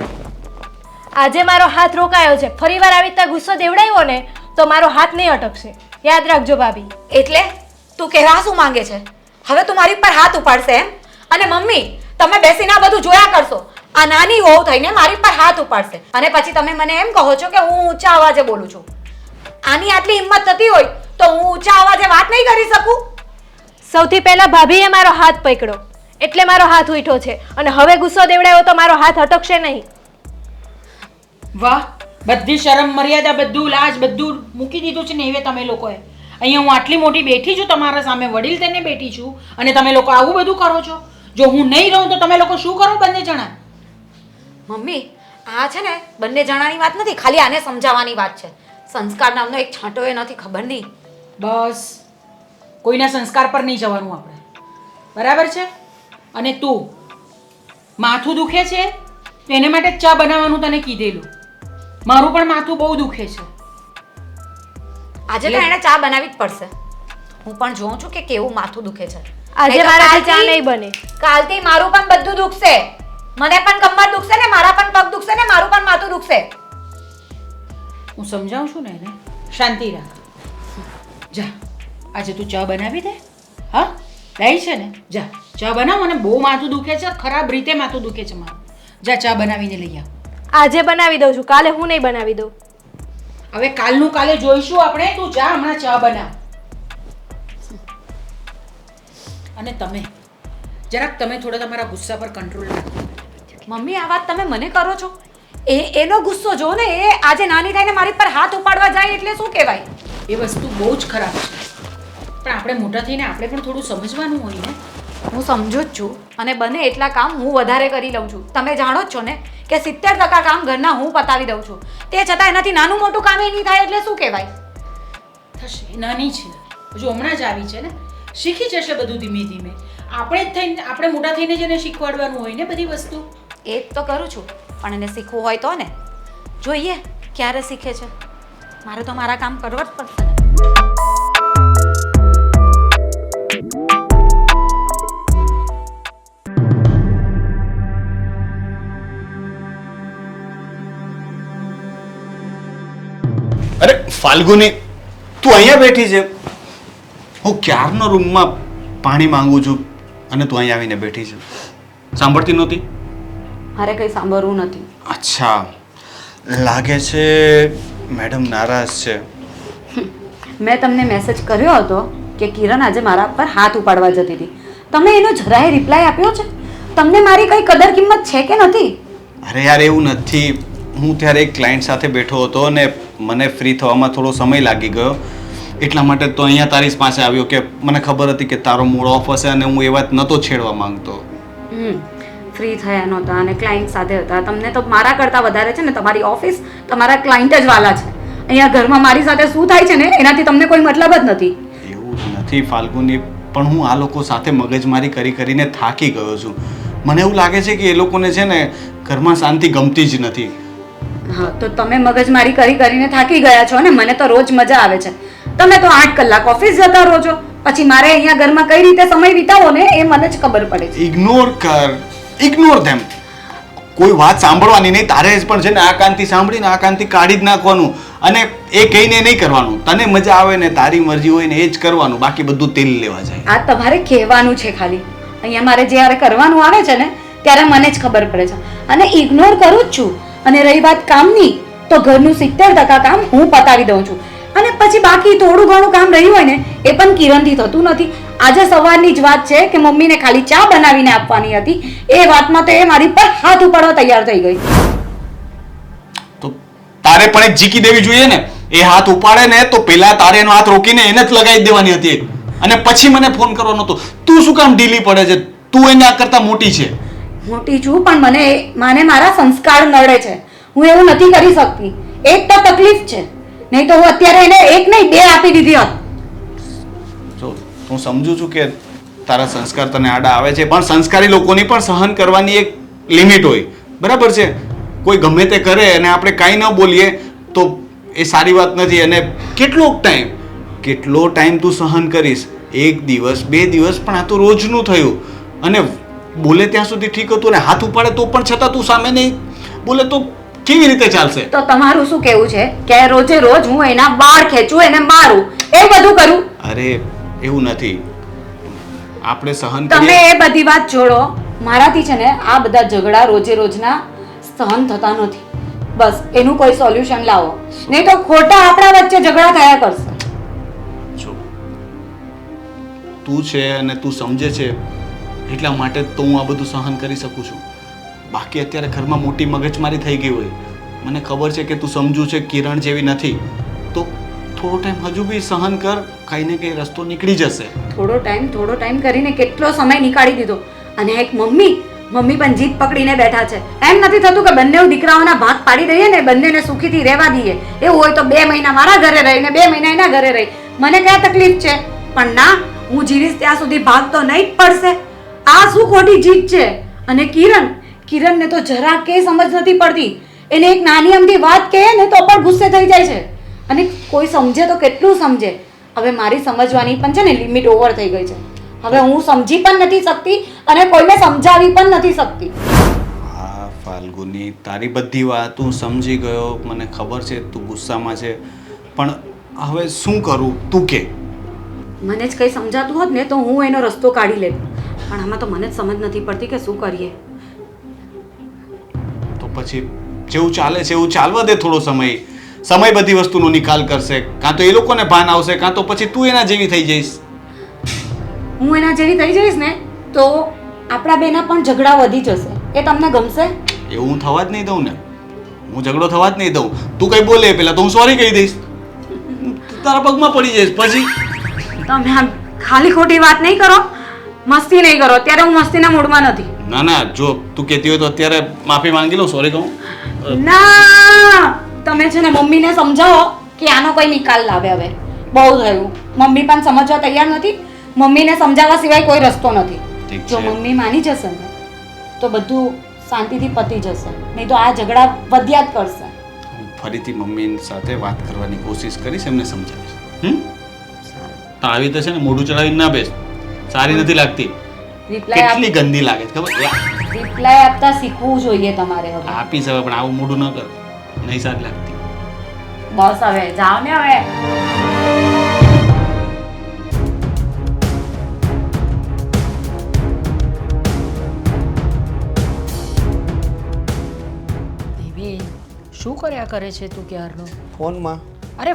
આજે મારો હાથ રોકાયો છે. ફરીવાર આવી રીતે ગુસ્સો દેવડાવ્યો ને તો મારો હાથ નહીં અટકશે. યાદ રાખજો ભાભી. એટલે તું કહેવા શું માંગે છે? હવે તું મારી પર હાથ ઉપાડશે એમ? અને મમ્મી તમે બેસીને આ બધું જોયા કરશો. આ નાની વહુ થઈને મારી પર હાથ ઉપાડશે અને પછી તમે મને એમ કહો છો કે હું ઊંચા અવાજે બોલું છું. આની આટલી હિંમત થતી હોય તો હું ઊંચા અવાજે વાત નહીં કરી શકું? સૌથી પહેલા ભાભીએ મારો હાથ પકડ્યો એટલે મારો હાથ ઉઠ્યો છે અને હવે ગુસ્સો દેવડાવ્યો તો મારો હાથ અટકશે નહીં. વાહ, બધી શરમ મર્યાદા, બધું લાજ, બધું મૂકી દીધું છે ને હવે તમે લોકોએ. અહીંયા હું આટલી મોટી બેઠી છું, તમારા સામે વડીલ થઈને બેઠી છું અને તમે લોકો આવું બધું કરો છો. જો હું નહીં રહું તો તમે લોકો શું કરો બંને જણા? મમ્મી આ છે ને બંને જણાની વાત નથી, ખાલી આને સમજાવવાની વાત છે. સંસ્કાર નામનો એક છાંટો એ નથી, ખબર નહીં. બસ કોઈના સંસ્કાર પર નહીં જવાનું આપણે, બરાબર છે? અને તું માથું દુખે છે એને માટે જ ચા બનાવવાનું તને કીધેલું. મારું પણ માથું બહુ દુખે છે. આજે તો એને ચા બનાવી જ પડશે. હું પણ જોઉં છું કે કેવું માથું દુખે છે. આજે નહીં તો મારાથી ચા કાલથી- નહીં બને. કાલથી મારું પણ બધું દુખશે. મને પણ કમર દુખશે ને, મારા પણ પગ દુખશે ને, મારું પણ માથું દુખશે. હું સમજાવું છું ને એને, શાંતિ રાખ. જા આજે તું ચા બનાવી દે. હા લાઈ છે ને, જા ચા બનાવ. અને બહુ માથું દુખે છે, ખરાબ રીતે માથું દુખે છે મારું. જા ચા બનાવીને લઈ આવ. આજે બનાવી દઉં છું, કાલે હું નહીં બનાવી દઉં. હવે કાલનું કાલે જોઈશું આપણે. તું જા હમણાં ચા બનાવ. અને તમે જરાક તમે થોડા તમારા ગુસ્સા પર કંટ્રોલ રાખો. મમ્મી આ વાત તમે મને કરો છો? એનો ગુસ્સો જો ને, એ આજે નાની થઈને મારી પર હાથ ઉપાડવા જાય એટલે શું કહેવાય? એ વસ્તુ બહુ જ ખરાબ છે, પણ આપણે મોટા થઈને આપણે પણ થોડું સમજવાનું હોય ને. હું સમજુ જ છું અને બને એટલા કામ હું વધારે કરી લઉં છું. તમે જાણો જ છો ને કે 70% કામ ઘરના હું પતાવી દઉં છું. તે છતાં એનાથી નાનું મોટું કામ એ નહીં થાય એટલે શું કહેવાય? થશે, નાની છે, હજુ હમણાં જ આવી છે ને, શીખી જશે બધું ધીમે ધીમે. આપણે જ થઈને આપણે મોટા થઈને જ એને શીખવાડવાનું હોય ને બધી વસ્તુ. એ જ તો કરું છું, પણ એને શીખવું હોય તો ને, જોઈએ ક્યારે શીખે છે. મારે તો મારા કામ કરવા જ પડશે ને. અરે ફાલ્ગુની, તું અહીંયા બેઠી છે. હું ક્યારનો રૂમમાં પાણી માંગુ છું અને તું અહીંયા આવીને બેઠી છે. સાંભળતી નહોતી? મારે કંઈ સાંભળવું નથી. અચ્છા, લાગે છે મેડમ નારાજ છે. મેં તમને મેસેજ કર્યો હતો કે કિરણ આજે મારા પર હાથ ઉપાડવા જતી હતી. તમે એનો જરાય રિપ્લાય આપ્યો છે? તમને મારી કઈ કદર કિંમત છે કે નથી? અરે યાર એવું નથી. હું ત્યારે એક ક્લાયન્ટ સાથે બેઠો હતો અને મને ફ્રી થવામાં થોડો સમય લાગી ગયો, એટલા માટે તો અહીંયા તારી પાસે આવ્યો કે મને ખબર હતી કે તારો મૂડ ઓફ હશે અને હું એ વાત નહોતો છેડવા માંગતો. ફ્રી થયા નહોતા અને ક્લાયન્ટ સાથે હતા. તમને તો મારા કરતાં વધારે છે ને તમારી ઓફિસ, તમારા ક્લાયન્ટ જ વાલા છે. અહીંયા ઘરમાં મારી સાથે શું થાય છે ને એનાથી તમને કોઈ મતલબ જ નથી. એવું નથી ફાલ્ગુની, પણ હું આ લોકો સાથે મગજમારી કરી કરીને થાકી ગયો છું. મને એવું લાગે છે કે એ લોકોને છે ને ઘરમાં શાંતિ ગમતી જ નથી. હા તો તમે મગજમારી કરી કરીને થાકી ગયા છો ને, મને તો રોજ મજા આવે છે. તમે તો 8 કલાક ઓફિસ જતા રહો છો, પછી મારે અહીંયા ઘરમાં કઈ રીતે સમય વિતાવો ને એ મને જ ખબર પડે છે. ઇગ્નોર ધેમ. કોઈ વાત સાંભળવાની નહીં. તારે જ પણ છે ને આ કાનથી સાંભળીને આ કાનથી કાઢી જ નાખવાનું અને એ કહીને નહીં કરવાનું. તને મજા આવે ને તારી મરજી હોય ને એ જ કરવાનું, બાકી બધું તેલ લેવા જાય. આ તમારે કહેવાનું છે ખાલી. અહીંયા મારે જ્યારે કરવાનું આવે છે ને ત્યારે મને જ ખબર પડે છે અને ઇગ્નોર કરું જ છું. અને રહી વાત કામની, તો ઘરનું 70% કામ હું પતાવી દઉં છું અને પછી બાકી થોડું ઘણું કામ રહ્યું હોય ને એ પણ કિરણથી થતું નથી. આજે સવારની જ વાત છે કે મમ્મીને ખાલી ચા બનાવીને આપવાની હતી, એ વાતમાં તો એ મારી પર હાથ ઉપાડવા તૈયાર થઈ ગઈ. તો તારે પણ એક જીકી દેવી જોઈએ ને. એ હાથ ઉપાડે ને તો પેલા તારે એનો હાથ રોકીને એને જ લગાવી દેવાની હતી અને પછી મને ફોન કરવાનો હતો. તું શું કામ ઢીલી પડે છે? તું એના કરતા મોટી છે. મોટી છું પણ મને મારા સંસ્કાર નડે છે. હું એવું નથી કરી શકતી. એક તો તકલીફ છે, નહીં તો હું અત્યારે એને એક નહીં 2 આપી દીધી હોત. હું સમજુ છું કે તારા સંસ્કાર તને આડા આવે છે, પણ સંસ્કારી લોકોની પણ સહન કરવાની એક લિમિટ હોય, બરાબર છે? કોઈ ગમે તે કરે અને આપણે કાંઈ ન બોલીએ તો એ સારી વાત નથી. અને કેટલો ટાઈમ તું સહન કરીશ? 1 દિવસ 2 દિવસ, પણ આ તો રોજનું થયું. અને બોલે ત્યાં સુધી ઠીક હતું, ને હાથ ઉપાડે તો પણ છતાં તું સામે નહીં બોલે તો કેવી રીતે ચાલશે? તો તમારું શું કહેવું છે કે રોજે રોજ હું એના વાળ ખેંચું, એને મારું, એ બધું કરું? અરે એવું નથી, આપણે સહન તમે કરીએ. એ બધી વાત છોડો. મારાથી છે ને આ બધા ઝઘડા રોજે રોજના સહન થતા નથી. બસ એનું કોઈ સોલ્યુશન લાવો, નહીં તો ખોટા આપણા વચ્ચે ઝઘડા થયા કરશે. જો તું છે અને તું સમજે છે એટલા માટે જ તો હું આ બધું સહન કરી શકું છું. બાકી અત્યારે ઘરમાં મોટી મગજમારી થઈ ગઈ હોય, મને ખબર છે કે તું સમજુ છે કિરણ જેવી નથી, તો થોડો ટાઈમ હજુ બી સહન કર, કંઈ ને કંઈ રસ્તો નીકળી જશે. થોડો ટાઈમ કરીને કેટલો સમય નીકાળી દીધો. અને એક મમ્મી પણ જીદ પકડીને બેઠા છે. એમ નથી થતું કે બંને દીકરાઓના ભાગ પાડી દઈએ ને બંનેને સુખીથી રહેવા દઈએ. એવું હોય તો 2 મહિના મારા ઘરે રહી ને 2 મહિના એના ઘરે રહી, મને ક્યાં તકલીફ છે? પણ ના, હું જીવીશ ત્યાં સુધી ભાગ તો નહીં જ પડશે. આ શું ખોટી જીદ છે? અને કિરણને તો જરા કે સમજ નથી પડતી. એને એક નાની અમથી વાત કહે ને તો પણ ગુસ્સે થઈ જાય છે. અને કોઈ સમજે તો કેટલું સમજે? હવે મારી સમજવાની પણ છે ને લિમિટ ઓવર થઈ ગઈ છે. હવે હું સમજી પણ નથી શકતી અને કોઈને સમજાવી પણ નથી શકતી. હા ફાલ્ગુની, તારી બધી વાત હું સમજી ગયો, મને ખબર છે તું ગુસ્સામાં છે, પણ હવે શું કરું તું કે? મને જ કંઈ સમજાતું હોત ને તો હું એનો રસ્તો કાઢી લેત, પણ આમાં તો મને જ સમજ નથી પડતી કે શું કરીએ. તો પછી જેવું ચાલે છે એવું ચાલવા દે. થોડો સમય બધી વસ્તુનો નિકાલ કરશે. કાં તો એ લોકોને ભાન આવશે, કાં તો પછી તું એના જેવી થઈ જઈશ. હું એના જેવી થઈ જઈશ ને તો આપણા બેના પણ ઝઘડા વધી જશે. એ તમને ગમશે? એવું હું થવા જ નહીં દઉં ને. હું ઝઘડો થવા જ નહીં દઉં. તું કઈ બોલે પેલા તો હું સોરી કહી દઈશ, તારા પગમાં પડી જઈશ. પછી તમે આમ ખાલી ખોટી વાત નહીં કરો, મસ્તી નહીં કરો. અત્યારે હું મસ્તીના મૂડમાં નથી. ના, જો તું કહેતી હોય તો અત્યારે માફી માંગી લઉં, સોરી કહું. ના, તમે છે ને મમ્મીને સમજાવો કે આનો કોઈ નિકાલ લાવે. હવે બહુ થયું. મમ્મી પણ સમજવા તૈયાર નથી. મમ્મીને સમજાવવા સિવાય કોઈ રસ્તો નથી. ઠીક જો છે. મમ્મી માની જશે ને તો બધું શાંતિથી પતી જશે, નહીં તો આ ઝઘડા વધ્યા જ કરશે. હું ફરીથી મમ્મી સાથે વાત કરવાની કોશિશ કરીશ, એમને સમજાવીશ. પણ આવી રીતે છે ને મોઢું ચડાવીને ના બેસ, સારી નથી લાગતી. કેટલી ગંદી લાગે છે ખબર? રિપ્લાય આપતા શીખવું જોઈએ તમારે. હવે આપીશ હવે, પણ આવું મોઢું ન કર, નહીં સારી લાગતી. બસ હવે જાઓ ને. હવે બેબી, શું કર્યા કરે છે તું ક્યારનો? ફોનમાં અરે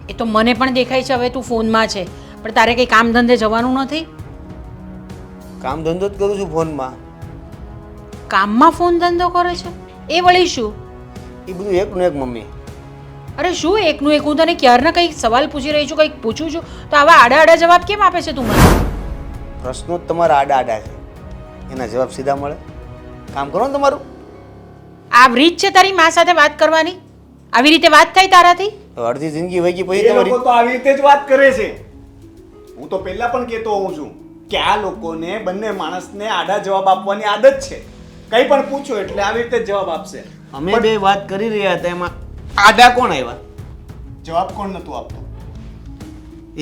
એ તો મને પણ દેખાય છે હવે તું ફોનમાં છે, પણ તારે કંઈ કામ ધંધે જવાનું નથી? કામ ધંધો જ કરું છું ફોનમાં. કામમાં ફોન ધંધો કરે છે એ વળી શું? એ બધું એકનું એક મમ્મી. અરે શું એકનું એક? હું તને ક્યારના કંઈક સવાલ પૂછી રહી છું, કંઈક પૂછું છું, તો આવા આડા આડા જવાબ કેમ આપે છે તું મને? પ્રશ્નો જ તમારા આડા આડા છે, એના જવાબ સીધા મળે. કામ કરો ને તમારું. આ રીત છે તારી મા સાથે વાત કરવાની? આવી રીતે વાત થાય તારાથી? હવે અડધી જિંદગી વહી ગઈ પછી એ તમારી. લોકો તો આવી રીતે જ વાત કરે છે. હું તો પહેલા પણ કહેતો હોઉં છું કે આ લોકોને બંને માણસને આડા જવાબ આપવાની આદત છે. કંઈ પણ પૂછો એટલે આવી રીતે જ જવાબ આપશે. અમે બે વાત કરી રહ્યા હતા, એમાં આડા કોણ આવ્યા? જવાબ કોણ નતું આપતો?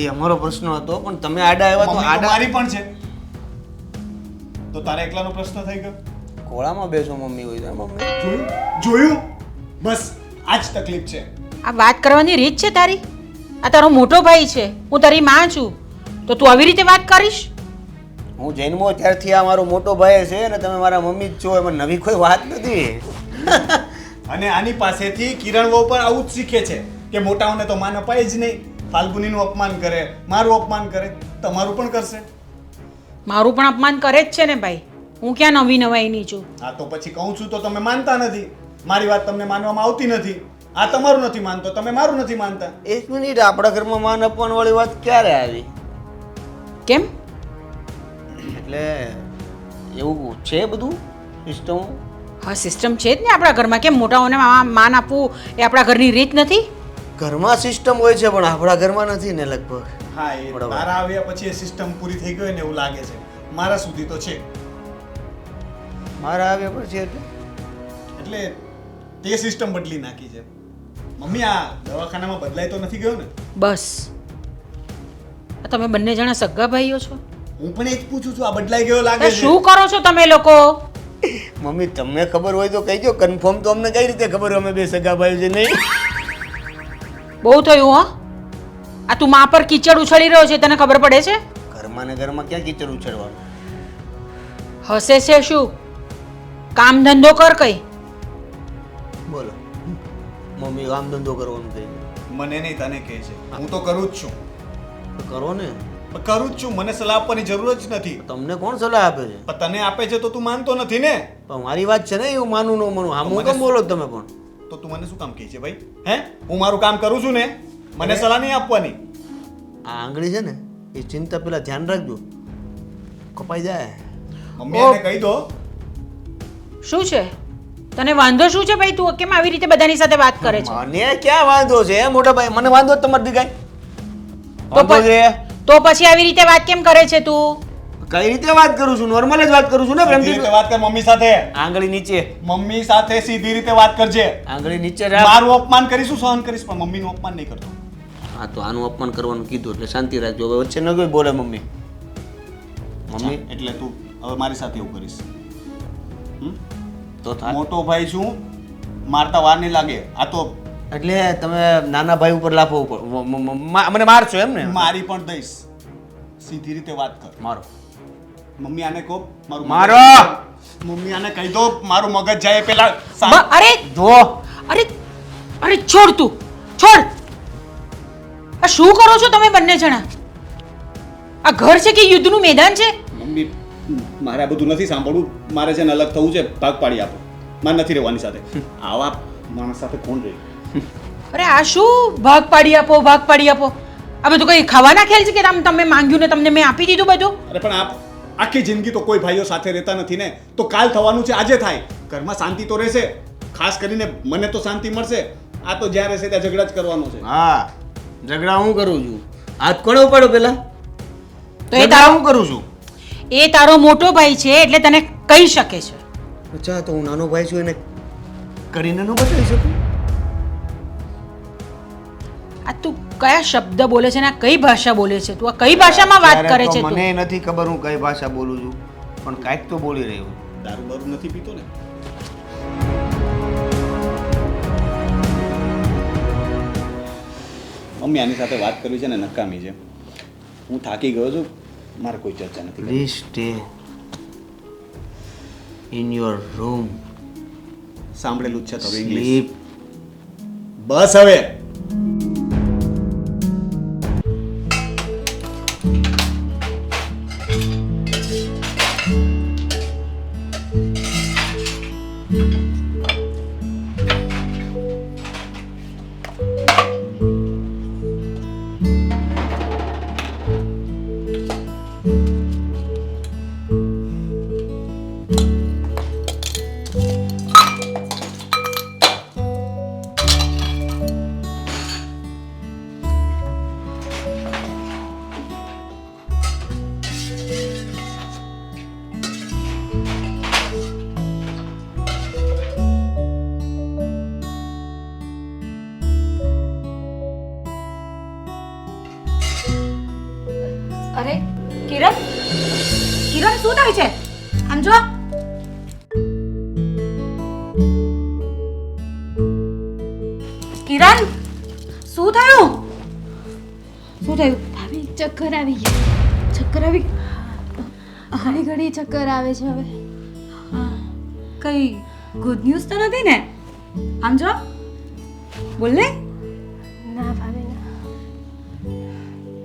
એ અમારો પ્રશ્ન હતો, પણ તમે આડા આવ્યા તો મમ્મી તો આડા. મારી પણ છે. તો તારા એકલાનો પ્રશ્ન થઈ ગયો? ખોળામાં બેસો મમ્મી હોય તો. મમ્મી જોયું? બસ આ જ તકલીફ છે. આ વાત કરવાની રીત છે તારી? આ તારો મોટો ભાઈ છે, હું તારી માં છું, તો તું આવી રીતે વાત કરીશ? હું જન્મો ત્યારથી આ મારો મોટો ભાઈ છે ને તમે મારા મમ્મી જ છો, એમાં નવી કોઈ વાત નથી. અને આની પાસેથી કિરણ વહુ પણ આવું જ શીખે છે કે મોટાઓને તો માન અપાય જ નહીં. ફાલ્ગુનીનું અપમાન કરે, મારું અપમાન કરે, તમારું પણ કરશે. મારું પણ અપમાન કરે જ છે ને ભાઈ, હું ક્યાં નવી નવાઈની છું? હા તો પછી કહું છું તો તમે માનતા નથી. મારી વાત તમને માનવામાં આવતી નથી. આ તમારું નથી માનતો, તમે મારું નથી માનતા. એક મિનિટ, આપણા ઘરમાં માન અપમાન વાળી વાત ક્યારે આવી? કેમ? એટલે એવું છે બધું સિસ્ટમ? હા સિસ્ટમ છે જ ને આપણા ઘરમાં. કેમ મોટાઓને માન આપવું એ આપણા ઘરની રીત નથી? ઘરમાં સિસ્ટમ હોય છે પણ આપણા ઘરમાં નથી ને લગભગ. હા એ બરાબર. તારા આવ્યા પછી એ સિસ્ટમ પૂરી થઈ ગઈ હોય ને એવું લાગે છે મારા સુધી તો છે મારા આવ્યા પછી એટલે એટલે તે સિસ્ટમ બદલી નાખી છે મમ્મી આ દવાખાનામાં બદલાય તો નથી ગયો ને બસ આ તમે બંને જણા સગા ભાઈઓ છો હું પણ એ જ પૂછું છું આ બદલાઈ ગયો લાગે તો છે શું કરો છો તમે લોકો મમ્મી તમને ખબર હોય તો કહીજો, કન્ફર્મ તો અમને કઈ રીતે ખબર અમે બે સગા ભાઈ છે નહીં? બહુ થયું હો આ તું મા પર કીચડ ઉછળી રહ્યો છે તને ખબર પડે છે ઘરમાં ને ઘરમાં ક્યાં કીચડ ઉછળવાનું? હસે છે શું કામ ધંધો કર કઈ બોલો મમ્મી કામ ધંધો કરવાનું કહી દે. મને નહીં તને કહે છે હું તો કરું જ છું તો કરો ને. કરું જ છું મને સલાહ આપવાની જરૂર જ નથી તમને કોણ સલાહ આપે છે? પણ તને આપે છે તો તું માનતો નથી ને પણ મારી વાત છે ને એવું માનું ન માનું હા હું કેમ બોલો છો તમે પણ? તો તું મને શું કામ કહે છે ભાઈ હે હું મારું કામ કરું છું ને મને સલાહ નહીં આપવાની આ આંગળી છે ને એ ચિંતા પેલા ધ્યાન રાખજો કપાઈ જાય. મમ્મી એને કહી દો શું છે તને વાંધો શું છે ભાઈ તું કેમ આવી રીતે બધાની સાથે વાત કરે છે મને ક્યાં વાંધો છે મોટા ભાઈ? મને વાંધો જ તમારી દીકરાઈ તો તો પછી આવી રીતે વાત કેમ કરે છે તું કઈ રીતે વાત કરું છું? નોર્મલ જ વાત કરું છું ને સીધી પ્રેમથી. રીતે વાત કર મમ્મી સાથે આંગળી નીચે, મમ્મી સાથે સીધી રીતે વાત કરજે આંગળી નીચે રાખ. મારું અપમાન કરીશું સહન કરીશ પણ મમ્મીનું અપમાન નહીં કરતો હા તો આનું અપમાન કરવાનું કીધું એટલે શાંતિ રાખજો. હવે વચ્ચે ન કોઈ બોલે મમ્મી. મમ્મી એટલે તું હવે મારી સાથે એવું કરીશ હમ? તો થાય. મોટો ભાઈ છું મારતા વાર નહીં લાગે આ તો એટલે તમે નાના ભાઈ ઉપર લાફો ઉપર મને મારશો એમ ને? મારી પણ દઈશ સીધી રીતે વાત કર મારો મમ્મી આને કહો મારું મારો! મગજ- મમ્મી આને કહી દો મારું મગજ જાય એ પેલા અરે જો અરે અરે છોડ તું છોડ આ શું કરો છો તમે બંને જણા આ ઘર છે કે યુદ્ધનું મેદાન છે મમ્મી મારે આ બધું નથી સાંભળવું મારે છે ને અલગ થવું છે ભાગ પાડી આપો મારે નથી રહેવાની સાથે આવા માણસ સાથે કોણ રહે અરે આ શું ભાગ પાડી આપો આ બધું કઈ ખાવાના ખેલ છે કે તમે માંગ્યું ને તમને મેં આપી દીધું બધું અરે પણ આખી જિંદગી તો કોઈ ભાઈઓ સાથે રહેતા નથી ને તો કાલ થવાનું છે આજે થાય ઘરમાં શાંતિ તો રહેશે ખાસ કરીને મને તો શાંતિ મળશે આ તો જ્યાં રહેશે ત્યાં ઝઘડા જ કરવાનો છે હા ઝઘડા હું કરું છું? હાથ કોને ઉપાડો પેલા? તો એ ઝઘડા તારો હું કરું છું? એ તારો મોટો ભાઈ છે એટલે તને કહી શકે છે અચ્છા તો હું નાનો ભાઈ છું એને કરીને ન બતાવી શકું? આ તું કયા શબ્દ બોલે છે ને આ કઈ ભાષા બોલે છે તું આ કઈ ભાષામાં વાત કરે છે તું મને નથી ખબર હું કઈ ભાષા બોલું છું પણ કાંઈક તો બોલી રહ્યો છું. દારૂ બારૂ નથી પીતો ને મમ્મી આની સાથે વાત કરવી છે ને નકામી છે હું થાકી ગયો છું મારે કોઈ ચર્ચા નથી કરવી. Please stay in your room. સાંભળેલું જ છે તો હવે ઇંગ્લિશ સ્લીપ. બસ હવે અરે કિરણ કિરણ શું થાય છે આમ જો કિરણ શું થયું ભાભી ચક્કર આવી ગયા. ચક્કર આવી ઘણી ઘણી ચક્કર આવે છે હવે. કઈ ગુડ ન્યૂઝ તો નથી ને આમ જો બોલ ને ના ભાભી ના.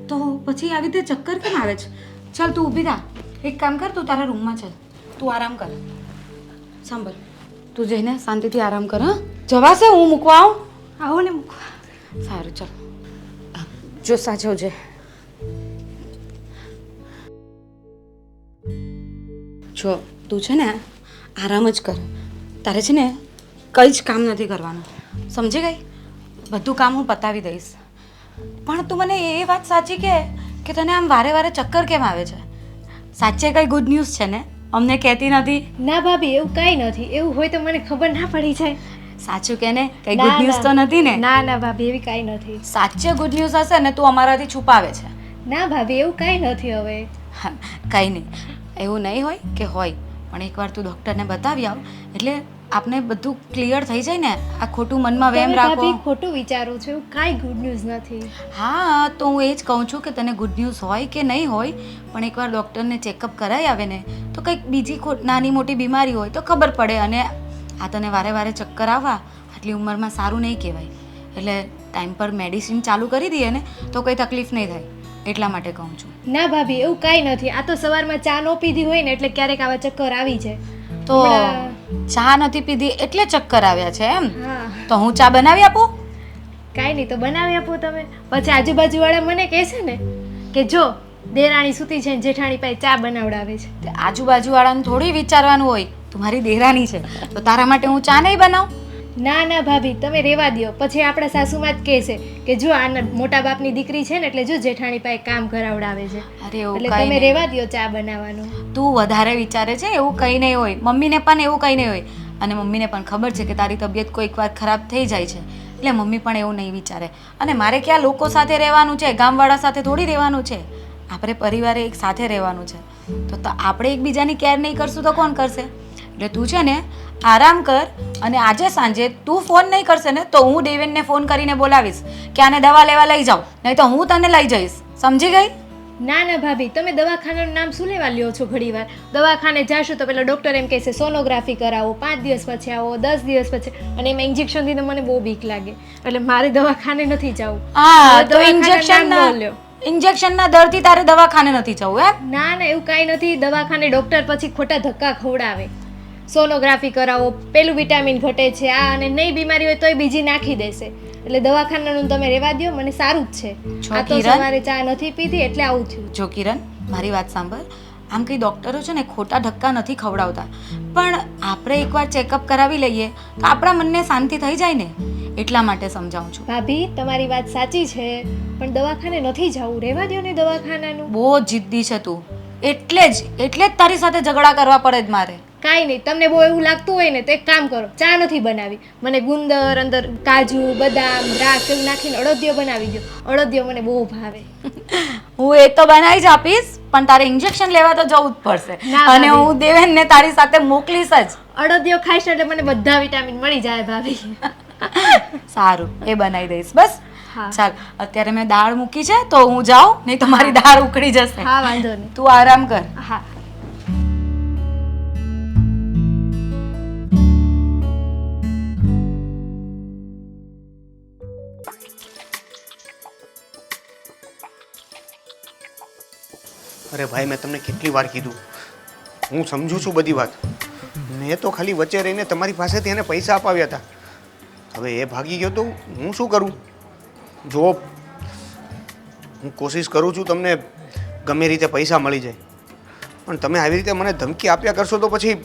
તો પછી આવી રીતે ચક્કર કેમ આવે છે ચાલ તું ઊભી થા એક કામ કર તું તારા રૂમમાં ચાલ તું આરામ કર સાંભળ તું જઈને શાંતિથી આરામ કર હા જવાશે હું મૂકવા આવું આવો ને મૂકવા. સારું ચાલ જો સાચવજે જો તું છે ને આરામ જ કર તારે છે ને કંઈ જ કામ નથી કરવાનું સમજી ગઈ બધું કામ હું પતાવી દઈશ. પણ તું મને એ વાત સાચી કે તને આમ વારે વારે ચક્કર કેમ આવે છે? સાચે કઈ ગુડ ન્યૂઝ છે ને? અમને કહેતી નથી? ના ભાભી એવું કાંઈ નથી. એવું હોય તો મને ખબર ના પડી જાય. સાચું કે ને? કઈ ના, ગુડ ન્યૂઝ તો ના. નથી ને? ના ના ભાભી એવી કાંઈ નથી. સાચે ગુડ ન્યૂઝ હશે ને તું અમારાથી છુપાવે છે. ના ભાભી એવું કાંઈ નથી હવે. હા, કંઈ નહીં. એવું નહીં હોય કે હોય, પણ એકવાર તું ડૉક્ટરને બતાવી આવ એટલે આપને બધું ક્લિયર થઈ જાય ને. આ ખોટું મનમાં વેમ તમે રાખો. ભાભી ખોટું વિચારો છો. એવું કાંઈ ગુડ ન્યૂઝ નથી. હા, તો હું એ જ કહું છું કે તને ગુડ ન્યૂઝ હોય કે નહીં હોય, પણ એકવાર ડૉક્ટરને ચેકઅપ કરાવી આવે ને તો કંઈક બીજી નાની મોટી બીમારી હોય તો ખબર પડે. અને આ તને વારે વારે ચક્કર આવવા આટલી ઉંમરમાં સારું નહીં કહેવાય. એટલે ટાઈમ પર મેડિસિન ચાલુ કરી દઈએ ને તો કંઈ તકલીફ નહીં થાય. એટલા માટે કહું છું. ના ભાભી એવું કાંઈ નથી. આ તો સવારમાં ચા નો પીધી હોય ને એટલે ક્યારેક આવા ચક્કર આવી જાય. તો હમણાં- ચા નથી પીધી એટલે ચક્કર આવ્યા છે એમ? હા તો હું ચા બનાવી આપું? કાંઈ નહીં તો બનાવી આપો તમે. પછી આજુબાજુવાળા મને કહે છે ને કે જો દેરાણી સૂતી છે ને જેઠાણી પાસે ચા બનાવડાવે છે. તે આજુબાજુવાળાને થોડી વિચારવાનું હોય. તું મારી દેરાની છે તો તારા માટે હું ચા નહીં બનાવું? ના ના ભાભી તમે રહેવા દ્યો. પછી આપણા સાસુમાં જ કહે છે કે જો આના મોટા બાપની દીકરી છે ને એટલે જો જેઠાણી પાસે કામ કરાવડાવે છે. અરે એવું એટલે કંઈ તમે નહીં. રહેવા દ્યો ચા બનાવવાનું. તું વધારે વિચારે છે એવું કંઈ નહીં હોય. મમ્મીને પણ એવું કંઈ નહીં હોય. અને મમ્મીને પણ ખબર છે કે તારી તબિયત કોઈક વાર ખરાબ થઈ જાય છે એટલે મમ્મી પણ એવું નહીં વિચારે. અને મારે ક્યાં લોકો સાથે રહેવાનું છે? ગામવાળા સાથે થોડી રહેવાનું છે. આપણે પરિવારે એક સાથે રહેવાનું છે. તો આપણે એકબીજાની કેર નહીં કરશું તો કોણ કરશે? એટલે તું છે ને આરામ કર. અને આજે સાંજે તું ફોન નહીં કરશે ને તો હું દેવેનને ફોન કરીને બોલાવીશ કે આને દવા લેવા લઈ જાઓ, નહીં તો હું તને લઈ જઈશ. સમજી ગઈ? ના ના ભાભી તમે દવાખાનાનું નામ શું લેવા લ્યો છો? ઘડીવાર દવાખાને જાશું તો પેલા ડૉક્ટર એમ કહેશે સોનોગ્રાફી કરાવો, 5 દિવસ પછી આવો, 10 દિવસ પછી. અને એમાં ઇન્જેક્શનથી તો મને બહુ બીક લાગે એટલે મારે દવાખાને નથી જવું. હા, તો દવાખાનાનું નામ ન લ્યો. ઇન્જેક્શનના દરથી તારે દવાખાને નથી જવું એમ? ના ના એવું કાંઈ નથી. દવાખાને ડૉક્ટર પછી ખોટા ધક્કા ખવડાવે. સોનોગ્રાફી કરાવો, પેલું વિટામિન ઘટે છે આ અને નહીં બીમારી હોય તોય બીજી નાખી દેશે. એટલે દવાખાનાનું તમે રહેવા દ્યો. મને સારું જ છે. આ તો કિરણ? સવારે ચા નથી પીધી એટલે આવું થયું. જો કિરણ, મારી વાત સાંભળ. આમ કંઈ ડૉક્ટરો છે ને ખોટા ધક્કા નથી ખવડાવતા, પણ આપણે એકવાર ચેકઅપ કરાવી લઈએ તો આપણા મનને શાંતિ થઈ જાય ને. એટલા માટે સમજાવું છું. ભાભી તમારી વાત સાચી છે પણ દવાખાને નથી જવું. રહેવા દ્યો ને દવાખાનાનું. બહુ જિદ્દી છે તું. એટલે જ તારી સાથે ઝઘડા કરવા પડે જ મારે. કાંઈ નહીં. તમને બહુ એવું લાગતું હોય ને તો એક કામ કરો, ચા નથી બનાવી. મને ગુંદર અંદર કાજુ બદામ દ્રાક્ષ એવું નાખીને અડદિયો બનાવી દો. અડદિયો મને બહુ ભાવે. હું એ તો બનાવી જ આપીશ, પણ તારે ઇન્જેક્શન લેવા તો જવું જ પડશે. ના, અને ભાભી. હું દેવેનને તારી સાથે મોકલીશ જ. અડદિયો ખાઈશ એટલે મને બધા વિટામિન મળી જાય ભાભી. સારું, એ બનાવી દઈશ. બસ હા. ચાલ, અત્યારે મેં દાળ મૂકી છે તો હું જાઉં, નહીં તો મારી દાળ ઉકળી જશે. હા વાંધો નહીં. તું આરામ કર. હા અરે ભાઈ મેં તમને કેટલી વાર કીધું, હું સમજુ છું બધી વાત. મેં તો ખાલી વચ્ચે રહીને તમારી પાસેથી એને પૈસા અપાવ્યા હતા. હવે એ ભાગી ગયો તો હું શું કરું? જો હું કોશિશ કરું છું તમને ગમે રીતે પૈસા મળી જાય, પણ તમે આવી રીતે મને ધમકી આપ્યા કરશો તો પછી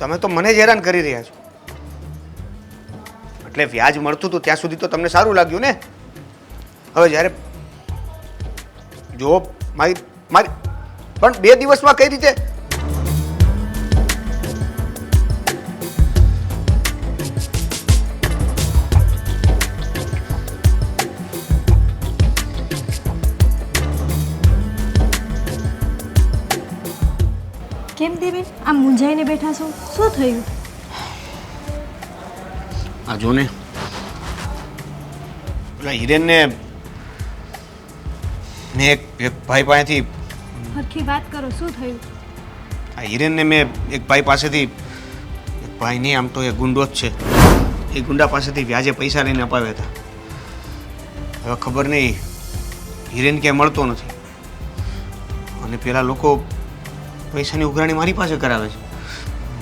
તમે તો મને જ હેરાન કરી રહ્યા છો. એટલે વ્યાજ મળતું હતું ત્યાં સુધી તો તમને સારું લાગ્યું ને. હવે જ્યારે જો મારી પણ 2 દિવસમાં કઈ રીતે? કેમ દેવેન આમ મૂંઝાઈને બેઠા છો? શું થયું? આ જો ને પેલા હિરેનને મેં એક ભાઈ પાસેથી હરખી વાત કરો. શું થયું? આ હિરેનને મેં એક ભાઈ પાસેથી એક ભાઈ નહીં આમ તો એ ગુંડો જ છે, એ ગુંડા પાસેથી વ્યાજે પૈસા લઈને અપાવ્યા હતા. હવે ખબર નહીં હિરેન ક્યાંય મળતો નથી અને પેલા લોકો પૈસાની ઉઘરાણી મારી પાસે કરાવે છે,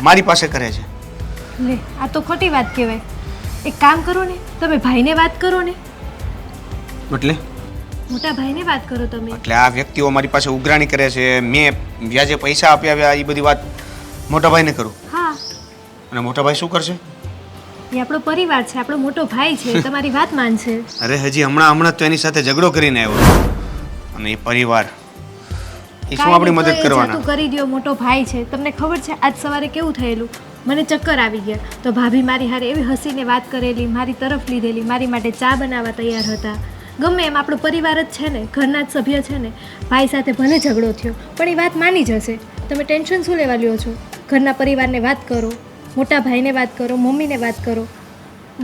મારી પાસે કરે છે. લે આ તો ખોટી વાત કહેવાય. એક કામ કરો ને, તમે ભાઈને વાત કરો ને. એટલે મોટા ભાઈને વાત કરો તમે. એટલે આ વ્યક્તિઓ મારી પાસે ઉઘરાણી કરે છે, મેં વ્યાજે પૈસા આપ્યા, એ બધી વાત મોટા ભાઈને કરું હા અને મોટા ભાઈ શું કરશે? એ આપણો પરિવાર છે, આપણો મોટો ભાઈ છે, એ તમારી વાત માનશે. અરે હજી હમણાં તો એની સાથે ઝઘડો કરીને આવ્યો અને એ પરિવાર એ શું આપણી મદદ કરવાના? તું કરી દ્યો, મોટો ભાઈ છે. તમને ખબર છે આજ સવારે કેવું થયેલું? મને ચક્કર આવી ગયા તો ભાભી મારી હારે એવી હસીને વાત કરેલી, મારી તરફ લીધેલી, મારી માટે ચા બનાવવા તૈયાર હતા. ગમે એમ આપણો પરિવાર જ છે ને, ઘરના જ સભ્ય છે ને. ભાઈ સાથે ભલે ઝઘડો થયો પણ એ વાત માની જશે. તમે ટેન્શન શું લેવા લ્યો છો? ઘરના પરિવારને વાત કરો, મોટા ભાઈને વાત કરો, મમ્મીને વાત કરો,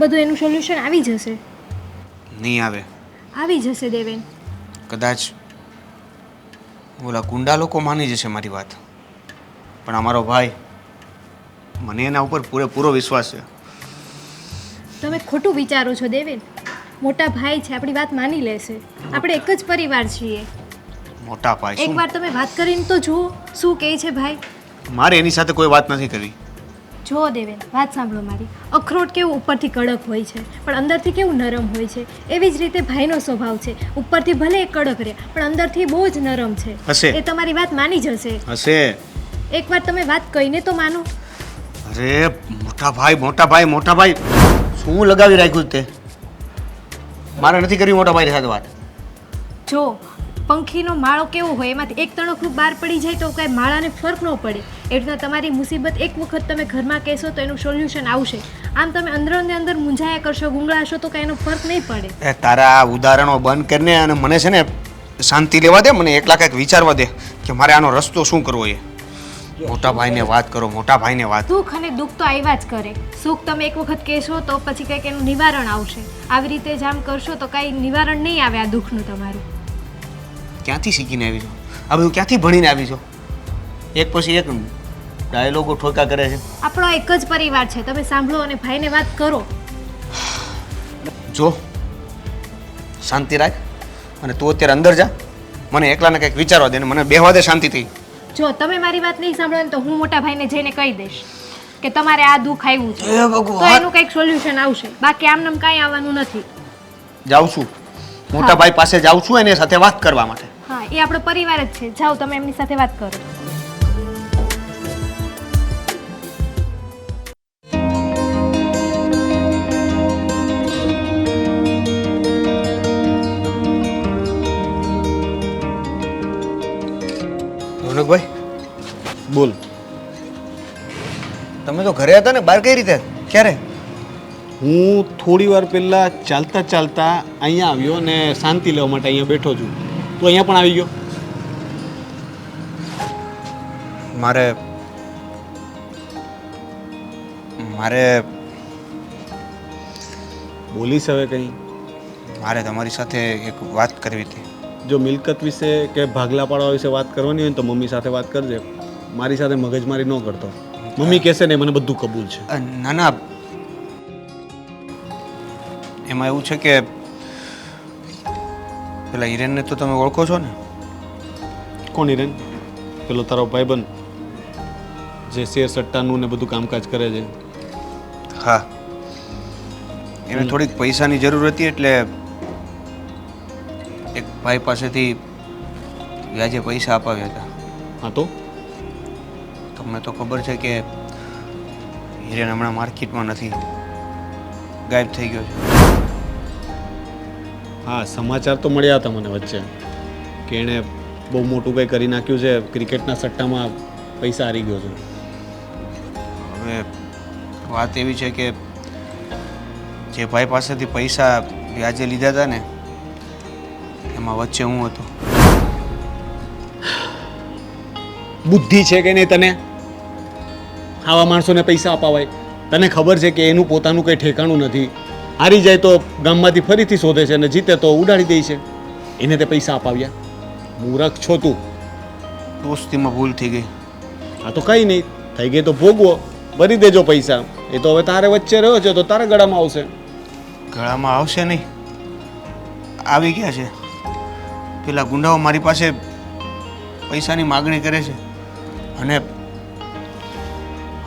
બધું એનું સોલ્યુશન આવી જશે. નહીં આવે. આવી જશે દેવેન. કદાચ ઓલા ગુંડા લોકો માની જશે મારી વાત, પણ અમારો ભાઈ, મને એના ઉપર પૂરેપૂરો વિશ્વાસ છે. તમે ખોટું વિચારો છો દેવેન. મોટા ભાઈ છે, આપણી વાત માની લેશે. આપણે એક જ પરિવાર છીએ. મોટા ભાઈ શું? એકવાર તમે વાત કરીને તો જુઓ શું કહે છે ભાઈ. મારે એની સાથે કોઈ વાત નથી કરવી. જુઓ દેવેન, વાત સાંભળો મારી. અખરોટ કેવું ઉપરથી કડક હોય છે પણ અંદરથી કેવું નરમ હોય છે, એવી જ રીતે ભાઈનો સ્વભાવ છે. ઉપરથી ભલે એ કડક રહે પણ અંદરથી બહુ જ નરમ છે. હશે. એ તમારી વાત માની જશે. હશે. એકવાર તમે વાત કહીને તો માનો. અરે મોટા ભાઈ શું લગાવી રાખ્યું તે? મારે નથી કરવી મોટા ભાઈ સાથે વાત. જો પંખીનો માળો કેવો હોય, એમાંથી એક તણખલું બહાર પડી જાય તો કાંઈ માળાને ફરક ન પડે. એ રીતના તમારી મુસીબત એક વખત તમે ઘરમાં કહેશો તો એનું સોલ્યુશન આવશે. આમ તમે અંદર ને અંદર મૂંઝાયા કરશો, ગુંગળાશો તો કાંઈ એનો ફરક નહીં પડે. એ તારા આ ઉદાહરણો બંધ કરીને અને મને છે ને શાંતિ લેવા દે, મને એકલા કંઈક વિચારવા દે કે મારે આનો રસ્તો શું કરવો. એ મોટા ભાઈને વાત કરો, મોટા ભાઈને વાત. દુઃખ અને દુઃખ તો આવ્યા જ કરે. સુખ તમે એક વખત કહેશો તો પછી કંઈક એનું નિવારણ આવશે. આવી રીતે જ આમ કરશો તો કાંઈ નિવારણ નહીં આવે આ દુઃખનું તમારું. ક્યાંથી શીખીને આવી છો? આ બધું ક્યાંથી ભણીને આવી છો? એક પછી એક ડાયલોગો ઠોકા કરે છે. આપણો એક જ પરિવાર છે, તમે સાંભળો અને ભાઈને વાત કરો. જો શાંતિ રાખ અને તું અત્યારે અંદર જા. મને એકલાને કંઈક વિચારવા દે ને મને બેહવા દે શાંતિથી. જો તમે મારી વાત નહીં સાંભળો ને તો હું મોટા ભાઈને જઈને કહી દઈશ કે તમારે આ દુઃખ આવ્યું છે, એ ભગવાન. તો એનું કંઈક સોલ્યુશન આવશે. બાકી આમનામ કાંઈ આવવાનું નથી. જાઉં છું, મોટા ભાઈ પાસે જાઉં છું એની સાથે વાત કરવા માટે. હા, એ આપણો પરિવાર જ છે. જાઓ તમે એમની સાથે વાત કરો. રોનકભાઈ, બોલ. તમે તો ઘરે હતા ને, બહાર કઈ રીતે? ક્યારે? હું થોડી વાર પહેલાં ચાલતા અહીંયા આવ્યો ને શાંતિ લેવા માટે અહીંયા બેઠો છું. તું અહીંયા પણ આવી ગયો? મારે બોલીશ હવે કંઈ? મારે તમારી સાથે એક વાત કરવી હતી. જો મિલકત વિશે કે ભાગલા પાડવા વિશે વાત કરવાની હોય ને તો મમ્મી સાથે વાત કરજે. મારી સાથે મગજમારી ન કરતો. મમ્મી કહેશે ને મને બધું કબૂલ છે. ના ના, એમાં એવું છે કે પેલા હિરેનને તો તમે ઓળખો છો ને? કોણ હિરેન? પેલો તારો ભાઈબંધ જે શેર સટ્ટાનું ને બધું કામકાજ કરે છે. હા, એને થોડીક પૈસાની જરૂર હતી એટલે એક ભાઈ પાસેથી વ્યાજે પૈસા અપાવ્યા હતા. હા તો તમને તો ખબર છે કે હિરેન હમણાં માર્કેટમાં નથી, ગાયબ થઈ ગયો છે. હા, સમાચાર તો મળ્યા હતા મને વચ્ચે કે એણે બહુ મોટું કંઈ કરી નાખ્યું છે, ક્રિકેટના સટ્ટામાં પૈસા હારી ગયો છે. હવે વાત એવી છે કે જે ભાઈ પાસેથી પૈસા વ્યાજે લીધા હતા ને એમાં વચ્ચે હું હતો. બુદ્ધિ છે કે નહીં તને? આવા માણસોને પૈસા અપાવાય? તને ખબર છે કે એનું પોતાનું કંઈ ઠેકાણું નથી. હારી જાય તો ગામમાંથી ફરીથી શોધે છે અને જીતે તો ઉડાડી દે છે. એને તે પૈસા અપાવ્યા? મૂરખ છો તું. દોસ્તીમાં ભૂલ થઈ ગઈ. આ તો કંઈ નહીં, થઈ ગઈ તો ભોગવો, ભરી દેજો પૈસા. એ તો હવે તારે વચ્ચે રહ્યો છે તો તારા ગળામાં આવશે. ગળામાં આવશે નહીં, આવી ગયા છે. પેલા ગુંડાઓ મારી પાસે પૈસાની માગણી કરે છે અને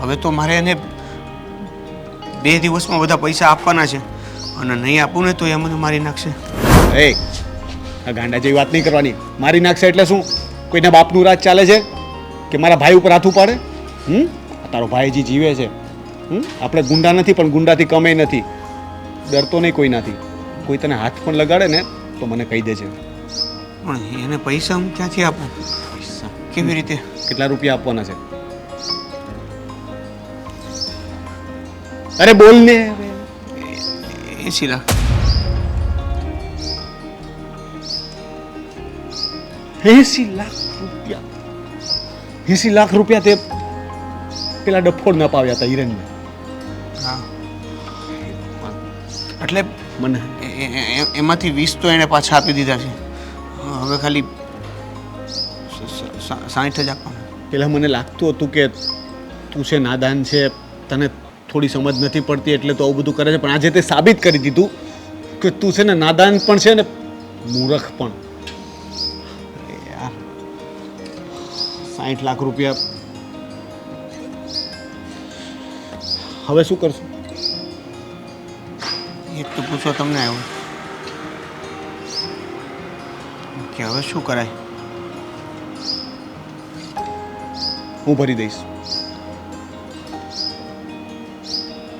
હવે તો મારે એને 2 દિવસમાં બધા પૈસા આપવાના છે અને નહીં આપું ને તો એ મને મારી નાખશે. એ આ ગાંડા જેવી વાત નહીં કરવાની. મારી નાખશે એટલે શું? કોઈના બાપનું રાજ ચાલે છે કે મારા ભાઈ ઉપર હાથ ઉપાડે? તારો ભાઈ હજી જીવે છે, આપણે ગુંડા નથી, પણ ગુંડાથી કમે નથી. ડરતો નહીં કોઈનાથી. કોઈ તને હાથ પણ લગાડે ને તો મને કહી દેજે. પણ એને પૈસા હું ક્યાંથી આપું? પૈસા કેવી રીતે? કેટલા રૂપિયા આપવાના છે? અરે બોલ ને. 80 લાખ. 80 લાખ રૂપિયા? 80 લાખ રૂપિયા તે પેલા ડફોડ ન પાવ્યા હતા હિરેનને. હા, એટલે મને એમાંથી 20 તો એને પાછા આપી દીધા છે. હવે ખાલી 60 જ આપવાના. પેલા મને લાગતું હતું કે તું છે નાદાન છે, તને થોડી સમજ નથી પડતી એટલે તો આવું બધું કરે છે, પણ આજે તે સાબિત કરી દીધું કે તું છે ને નાદાન પણ છે ને મૂર્ખ પણ. યાર 60 લાખ રૂપિયા હવે શું કરશું? એ તો પૂછો તમને આવ્યો કે હવે શું કરાય. હું ભરી દઈશ.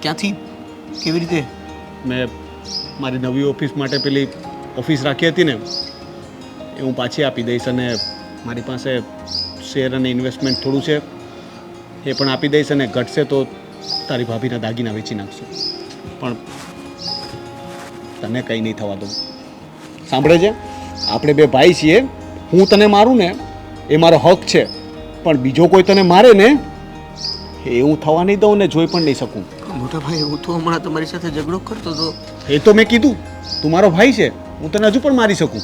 ક્યાંથી? કેવી રીતે? મેં મારી નવી ઓફિસ માટે પેલી ઓફિસ રાખી હતી ને એ હું પાછી આપી દઈશ, અને મારી પાસે શેર અને ઇન્વેસ્ટમેન્ટ થોડું છે એ પણ આપી દઈશ, અને ઘટશે તો તારી ભાભીના દાગીના વેચી નાખશું. પણ તને કંઈ નહીં થવા દઉં. સાંભળે છે? આપણે બે ભાઈ છીએ. હું તને મારું ને એ મારો હક છે, પણ બીજો કોઈ તને મારે ને એ હું થવા નહીં દઉં ને જોઈ પણ નહીં શકું. મોટા ભાઈ, હું તો હમણાં તમારી સાથે ઝઘડો કરતો હતો. એ તો મેં કીધું, તું મારો ભાઈ છે, હું તને હજુ પણ મારી શકું.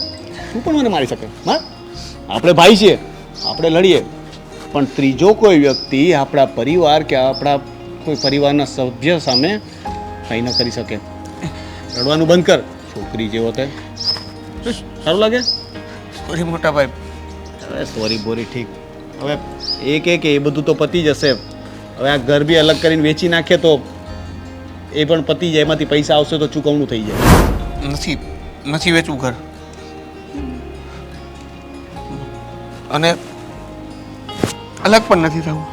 તું પણ મને મારી શકે. હા, આપણે ભાઈ છીએ, આપણે લડીએ, પણ ત્રીજો કોઈ વ્યક્તિ આપણા પરિવાર કે આપણા કોઈ પરિવારના સભ્ય સામે કંઈ ન કરી શકે. રડવાનું બંધ કર, છોકરી જેવો તે. સારું લાગે? સોરી મોટા ભાઈ. હવે સોરી બોરી ઠીક. હવે એક એ બધું તો પતી જશે. હવે આ ઘર બી અલગ કરીને વેચી નાખીએ તો એ પણ પતી જાય, એમાંથી પૈસા આવશે તો ચૂકવણું થઈ જાય. નથી વેચવું ઘર. અને અલગ પણ નથી થવું.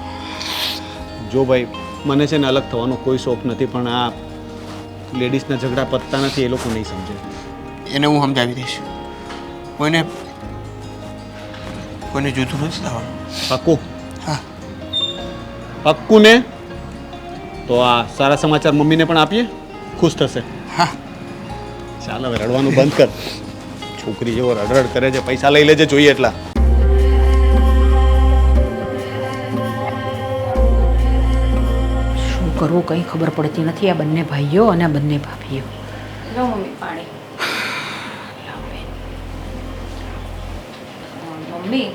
જો ભાઈ, મને છે ને અલગ થવાનો કોઈ શોખ નથી, પણ આ લેડીઝના ઝઘડા પતતા નથી, એ લોકો નહીં સમજે. એને હું સમજાવી દઈશ. કોઈને જૂઠું નથી થવાનું. પાક્કું? હા. પાક્કું ને? તો આ સારા સમાચાર મમ્મીને પણ આપીએ, ખુશ થશે. હા. ચાલ હવે રડવાનું બંધ કર. છોકરી જેવો રડરડ કરે છે, પૈસા લઈ લેજે જોઈએ એટલા. શું કરવું કંઈ ખબર પડતી નથી આ બંને ભાઈઓ અને આ બંને ભાભીઓ. લો મમ્મી પાણી. મમ્મી,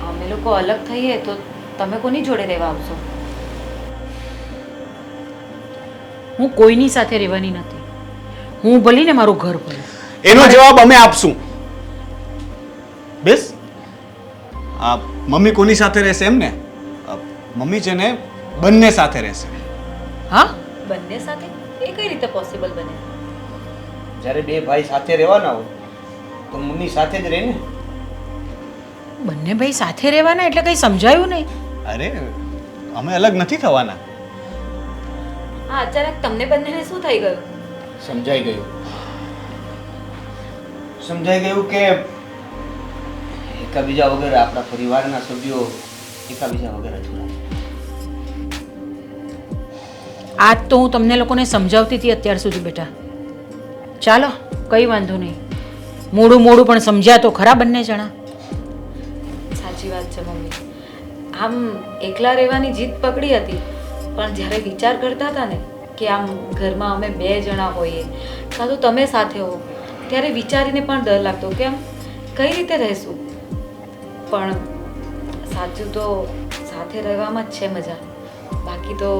અમે લોકો અલગ થઈએ તો તમે કોની જોડે રહેવા આવશો? હું કોઈની સાથે રહેવાની નથી. હું ભલી ને મારું ઘર ભલું. એનો જવાબ અમે આપશું. બેસ. આ મમ્મી કોની સાથે રહેશે એમ ને? મમ્મી છે ને બંને સાથે રહેશે. હા, બંને સાથે? એ કઈ રીતે પોસિબલ બને? જ્યારે બે ભાઈ સાથે રહેવાના હોય તો મમ્મી સાથે જ રહે ને. બંને ભાઈ સાથે રહેવાના એટલે કંઈ સમજાયું નહીં. અરે અમે અલગ નથી થવાના. હા, અચાનક તમને બંનેને શું થઈ ગયું? સમજાઈ ગયું કે એકાબીજા વગર આપણા પરિવારના સભ્યો એકાબીજા વગર અધૂરા. આજ તો હું તમને લોકોને સમજાવતી હતી અત્યાર સુધી બેટા. ચાલો, કંઈ વાંધો નહીં. મોડું પણ સમજ્યા તો ખરા બંને જણા. સાચી વાત છે મમ્મી. આમ એકલા રહેવાની જીદ પકડી હતી, પણ જ્યારે વિચાર કરતા હતા ને કે આમ ઘરમાં અમે બે જણા હોઈએ કાં તો તમે સાથે હો, ત્યારે વિચારીને પણ ડર લાગતો કે આમ કઈ રીતે રહેશું. પણ સાચું તો સાથે રહેવામાં જ છે મજા. બાકી તો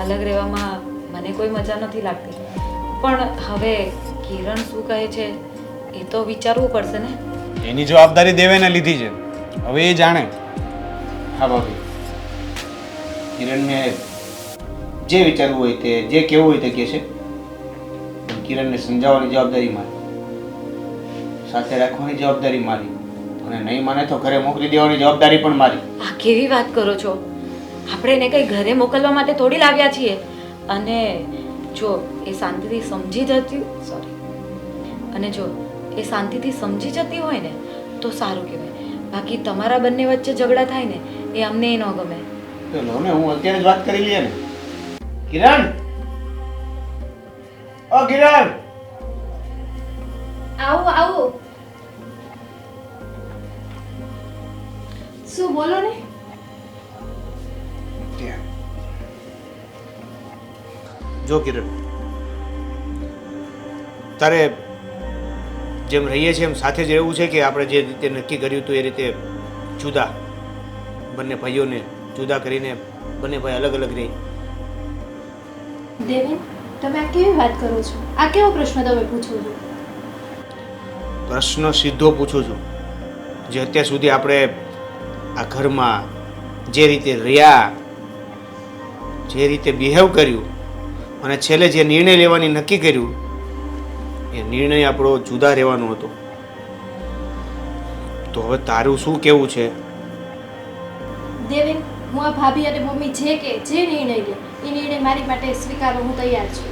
અલગ રહેવામાં મને કોઈ મજા નથી લાગતી. પણ હવે કિરણ શું કહે છે એ તો વિચારવું પડશે ને. એની જવાબદારી દેવેને લીધી છે, હવે એ જાણે. હા ભાભી, કિરણને જે વિચારવું હોય તે, જે કહેવું હોય તે કહેશે. પણ કિરણને સમજાવવાની જવાબદારી મારી, સાથે રાખવાની જવાબદારી મારી, અને નહીં માને તો ઘરે મોકલી દેવાની જવાબદારી પણ મારી. આ કેવી વાત કરો છો? આપણે એને કંઈ ઘરે મોકલવા માટે થોડી લાવ્યા છીએ. અને જો એ શાંતિથી સમજી જતી અને જો એ શાંતિથી સમજી જતી હોય ને તો સારું કહેવાય. બાકી તમારા બંને વચ્ચે ઝઘડા થાય ને એ અમને ન ગમે. તો લો ને, હું અત્યારે જ વાત કરી લઈએ ને. કિરણ, ઓ કિરણ, આવું આવું. શું બોલો ને? જો કિરણ, તારે જેમ રહીએ છીએ એમ સાથે જ રહેવું છે કે આપણે જે રીતે નક્કી કર્યું હતું એ રીતે જુદા, બંને ભાઈઓને જુદા કરીને બંને ભાઈ અલગ અલગ રહી? દેવેન, તમે આ કેવી વાત કરો છો? આ કેવો પ્રશ્ન તમે પૂછો છો? પ્રશ્ન સીધો પૂછું છું. જે અત્યાર સુધી આપણે આ ઘરમાં જે રીતે રહ્યા, જે રીતે બિહેવ કર્યું અને છેલ્લે જે નિર્ણય લેવાની નક્કી કર્યું એ નિર્ણય આપણો જુદા રહેવાનો હતો. તો હવે તારું શું કહેવું છે? દેવેન, હું આ ભાભી અને મમ્મી જે કે જે નિર્ણય લે એ નિર્ણય મારી માટે સ્વીકારવા હું તૈયાર છું.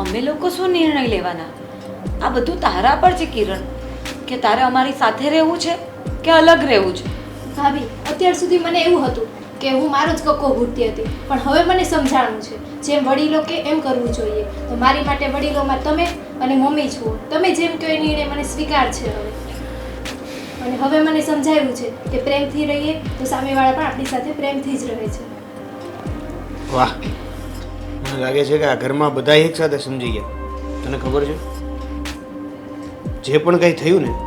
અમે લોકો શું નિર્ણય લેવાના? આ બધું તારા પર છે કિરણ, કે તારે અમારી સાથે રહેવું છે કે અલગ રહેવું છે. ભાભી, અત્યાર સુધી મને એવું હતું કે હું મારો જ કક્કો ભૂટતી હતી, પણ હવે મને સમજાણું છે જેમ વડીલો કે એમ કરવું જોઈએ. તો મારી માટે વડીલોમાં તમે અને મમ્મી છો. તમે જેમ કહો એ નિર્ણય મને સ્વીકાર છે હવે. અને હવે મને સમજાયું છે કે પ્રેમથી રહીએ તો સામેવાળા પણ આપણી સાથે પ્રેમથી જ રહે છે. વાહ, મને લાગે છે કે આ ઘરમાં બધા એક સાથે સમજી ગયા. તને ખબર છે જે પણ કંઈ થયું ને,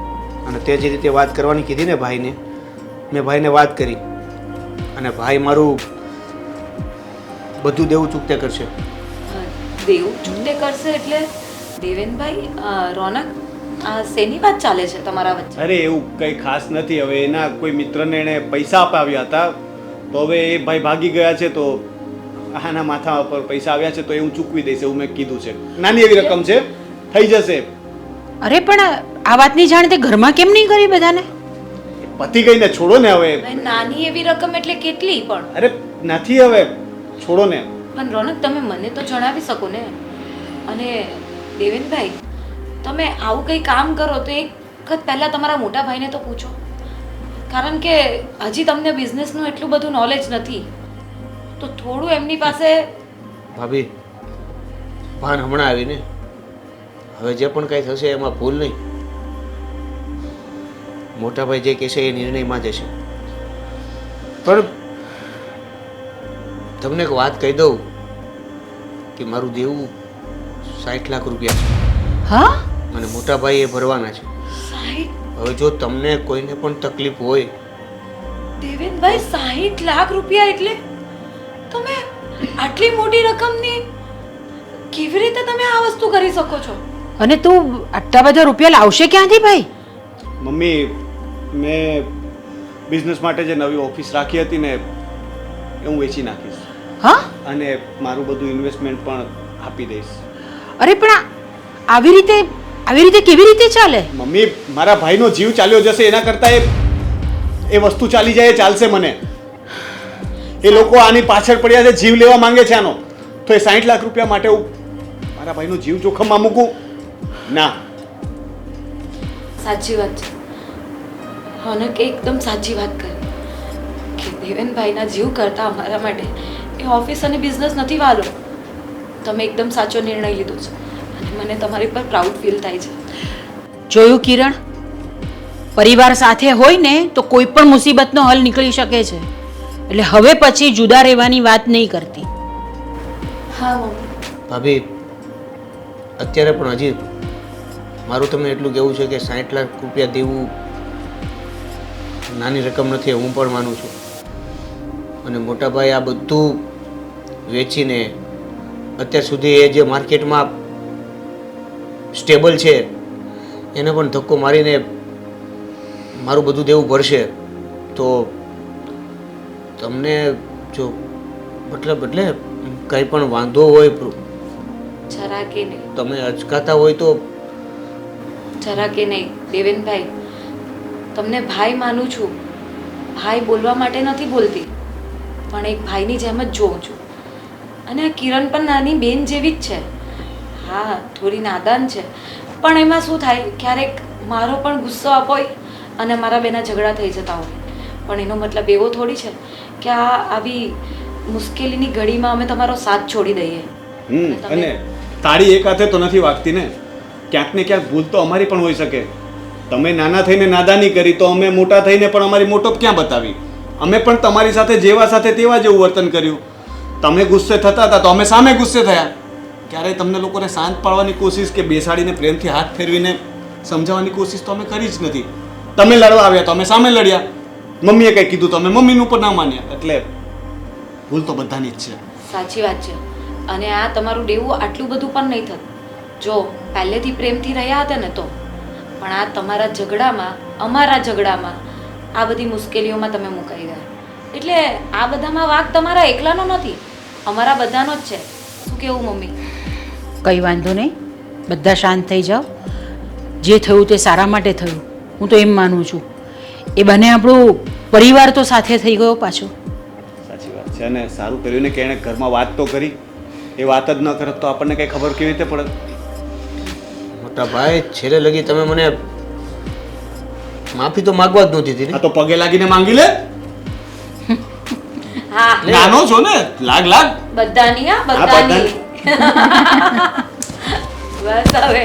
અને તે જે રીતે વાત કરવાની કીધી ને ભાઈને, મેં ભાઈને વાત કરી અને ભાઈ મારું બધું દેવું ચૂકતે કરશે. દેવું ચૂકતે કરશે એટલે દેવેનભાઈ, રોનક, આ શેની વાત ચાલે છે તમારા વચ્ચે? અરે એવું કંઈ ખાસ નથી. હવે એના કોઈ મિત્રને એણે પૈસા અપાવ્યા હતા, તો હવે એ ભાઈ ભાગી ગયા છે, તો આના માથા પર પૈસા આવ્યા છે તો એ હું ચૂકવી દઈશ એવું મેં કીધું છે. નાની એવી રકમ છે, થઈ જશે. અરે પણ આ વાતની જાણ તે ઘરમાં કેમ નહીં કરી બધાને? પતિ ગઈને છોડો ને હવે. ભાઈ, નાની એવી રકમ એટલે કેટલી પણ? અરે નથી, હવે છોડો ને. પણ રોનક, તમે મને તો જણાવી શકો ને. અને દેવેનભાઈ, તમે આવું કંઈ કામ કરો તો એક વખત પહેલાં તમારા મોટા ભાઈને તો પૂછો, કારણ કે હજી તમને બિઝનેસનું એટલું બધું નોલેજ નથી. તો થોડું એમની પાસે. ભાભી, ભાન હમણાં આવીને, હવે જે પણ કંઈ થશે એમાં ભૂલ નહીં. મોટા ભાઈ જે કહેશે એ નિર્ણયમાં જશે. પણ તમને એક વાત કહી દઉં કે મારું દેવું 60 લાખ રૂપિયા છે હા? અને મોટા ભાઈ એ ભરવાના છે. સાહેબ, હવે જો તમને કોઈને પણ તકલીફ હોય, દેવેનભાઈ, 60 લાખ રૂપિયા એટલે તમે આટલી મોટી રકમની કેવી રીતે તમે આ વસ્તુ કરી શકો છો? અને તું આટલા બધા રૂપિયા લાવશે ક્યાંથી ભાઈ? મમ્મી, મેં બિઝનેસ માટે જે નવી ઓફિસ રાખી હતી ને એ હું વેચી નાખીશ. હા? અને મારું બધું ઇન્વેસ્ટમેન્ટ પણ આપી દઈશ. અરે પણ આવી રીતે કેવી રીતે ચાલે? મમ્મી, મારા ભાઈનો જીવ ચાલ્યો જશે એના કરતાં એ વસ્તુ ચાલી જાય એ ચાલશે મને. એ લોકો આની પાછળ પડ્યા છે, જીવ લેવા માંગે છે આનો, તો એ 60 લાખ રૂપિયા માટે હું મારા ભાઈનો જીવ જોખમમાં મૂકું? ના. સાચી વાત છે. રોનકે એકદમ સાચી વાત કરી કે દેવેનભાઈના જીવ કરતા અમારા માટે એ ઓફિસ અને બિઝનેસ નથી વાલો. તમે એકદમ સાચો નિર્ણય લીધો છે અને મને તમારી પર પ્રાઉડ ફીલ થાય છે. જોયું કિરણ, પરિવાર સાથે હોય ને તો કોઈ પણ મુસીબતનો હલ નીકળી શકે છે. એટલે હવે પછી જુદા રહેવાની વાત નહીં કરતી. હા મમ્મી. ભાભી, અત્યારે પણ હજી મારું તમને એટલું કહેવું છે કે 60 લાખ રૂપિયા દેવું નાની રકમ નથી, હું પણ માનું છું. અને મોટાભાઈ આ બધું વેચીને અત્યાર સુધી એ જે માર્કેટમાં સ્ટેબલ છે એને પણ ધક્કો મારીને મારું બધું દેવું ભરશે. તો તમને જો એટલે કંઈ પણ વાંધો હોય, જરા કે નહીં, તમે અચકાતા હોય તો જરા કે નહીં. દેવેનભાઈ, તમને ભાઈ માનું છું, ભાઈ બોલવા માટે નથી બોલતી, પણ એક ભાઈની જેમ જ જોઉં છું. અને આ કિરણ પણ નાની બેન જેવી જ છે. હા, થોડી નાદાન છે, પણ એમાં શું થાય, ક્યારેક મારો પણ ગુસ્સો અપાય અને મારા બેના ઝઘડા થઈ જતા હોય. પણ એનો મતલબ એવો થોડી છે કે આવી મુશ્કેલીની ઘડીમાં અમે તમારો સાથ છોડી દઈએ. અને તાળી એક હાથે તો નથી વાગતી ને. ક્યાંક ને ક્યાંક ભૂલ તો અમારી પણ હોઈ શકે. તમે નાના થઈને નાદાની કરી તો અમે મોટા થઈને પણ અમારી મોટપ ક્યાં બતાવી? અમે પણ તમારી સાથે જેવા સાથે તેવા જેવું વર્તન કર્યું. તમે ગુસ્સે થતા હતા તો અમે સામે ગુસ્સે થયા. ક્યારેય તમને લોકોને શાંત પાડવાની કોશિશ કે બેસાડીને પ્રેમથી હાથ ફેરવીને સમજાવવાની કોશિશ તો અમે કરી જ નથી. તમે લડવા આવ્યા તો અમે સામે લડ્યા. મમ્મીએ કંઈ કીધું તો અમે મમ્મીનું પણ ના માન્યા. એટલે ભૂલ તો બધાની જ છે. સાચી વાત છે. અને આ તમારું દેવું આટલું બધું પણ નહીં થતું જો પહેલેથી પ્રેમથી રહ્યા હતા ને તો. પણ આ તમારા ઝઘડામાં, અમારા ઝઘડામાં આ બધી મુશ્કેલીઓમાં તમે મુકાઈ ગયા. એટલે આ બધામાં વાંક તમારા એકલાનો નથી, અમારા બધાનો જ છે. શું કેવું મમ્મી? કંઈ વાંધો નહીં, બધા શાંત થઈ જાઓ. જે થયું તે સારા માટે થયું, હું તો એમ માનું છું. એ બંને આપણું પરિવાર તો સાથે થઈ ગયો પાછો. સાચી વાત છે. અને સારું કર્યું ને કે એણે ઘરમાં વાત તો કરી. એ વાત જ ન કરત તો આપણને કંઈ ખબર કેવી રીતે પડે? મોટા ભાઈ, છેલ્લે લગી તમે મને માફી તો માંગવા જ નહોતી દીધી. આ તો પગે લાગીને માંગી લે. હા, નાનો છો ને, લાગ લાગ. બધાની. હા, હા, બધાની. બસ હવે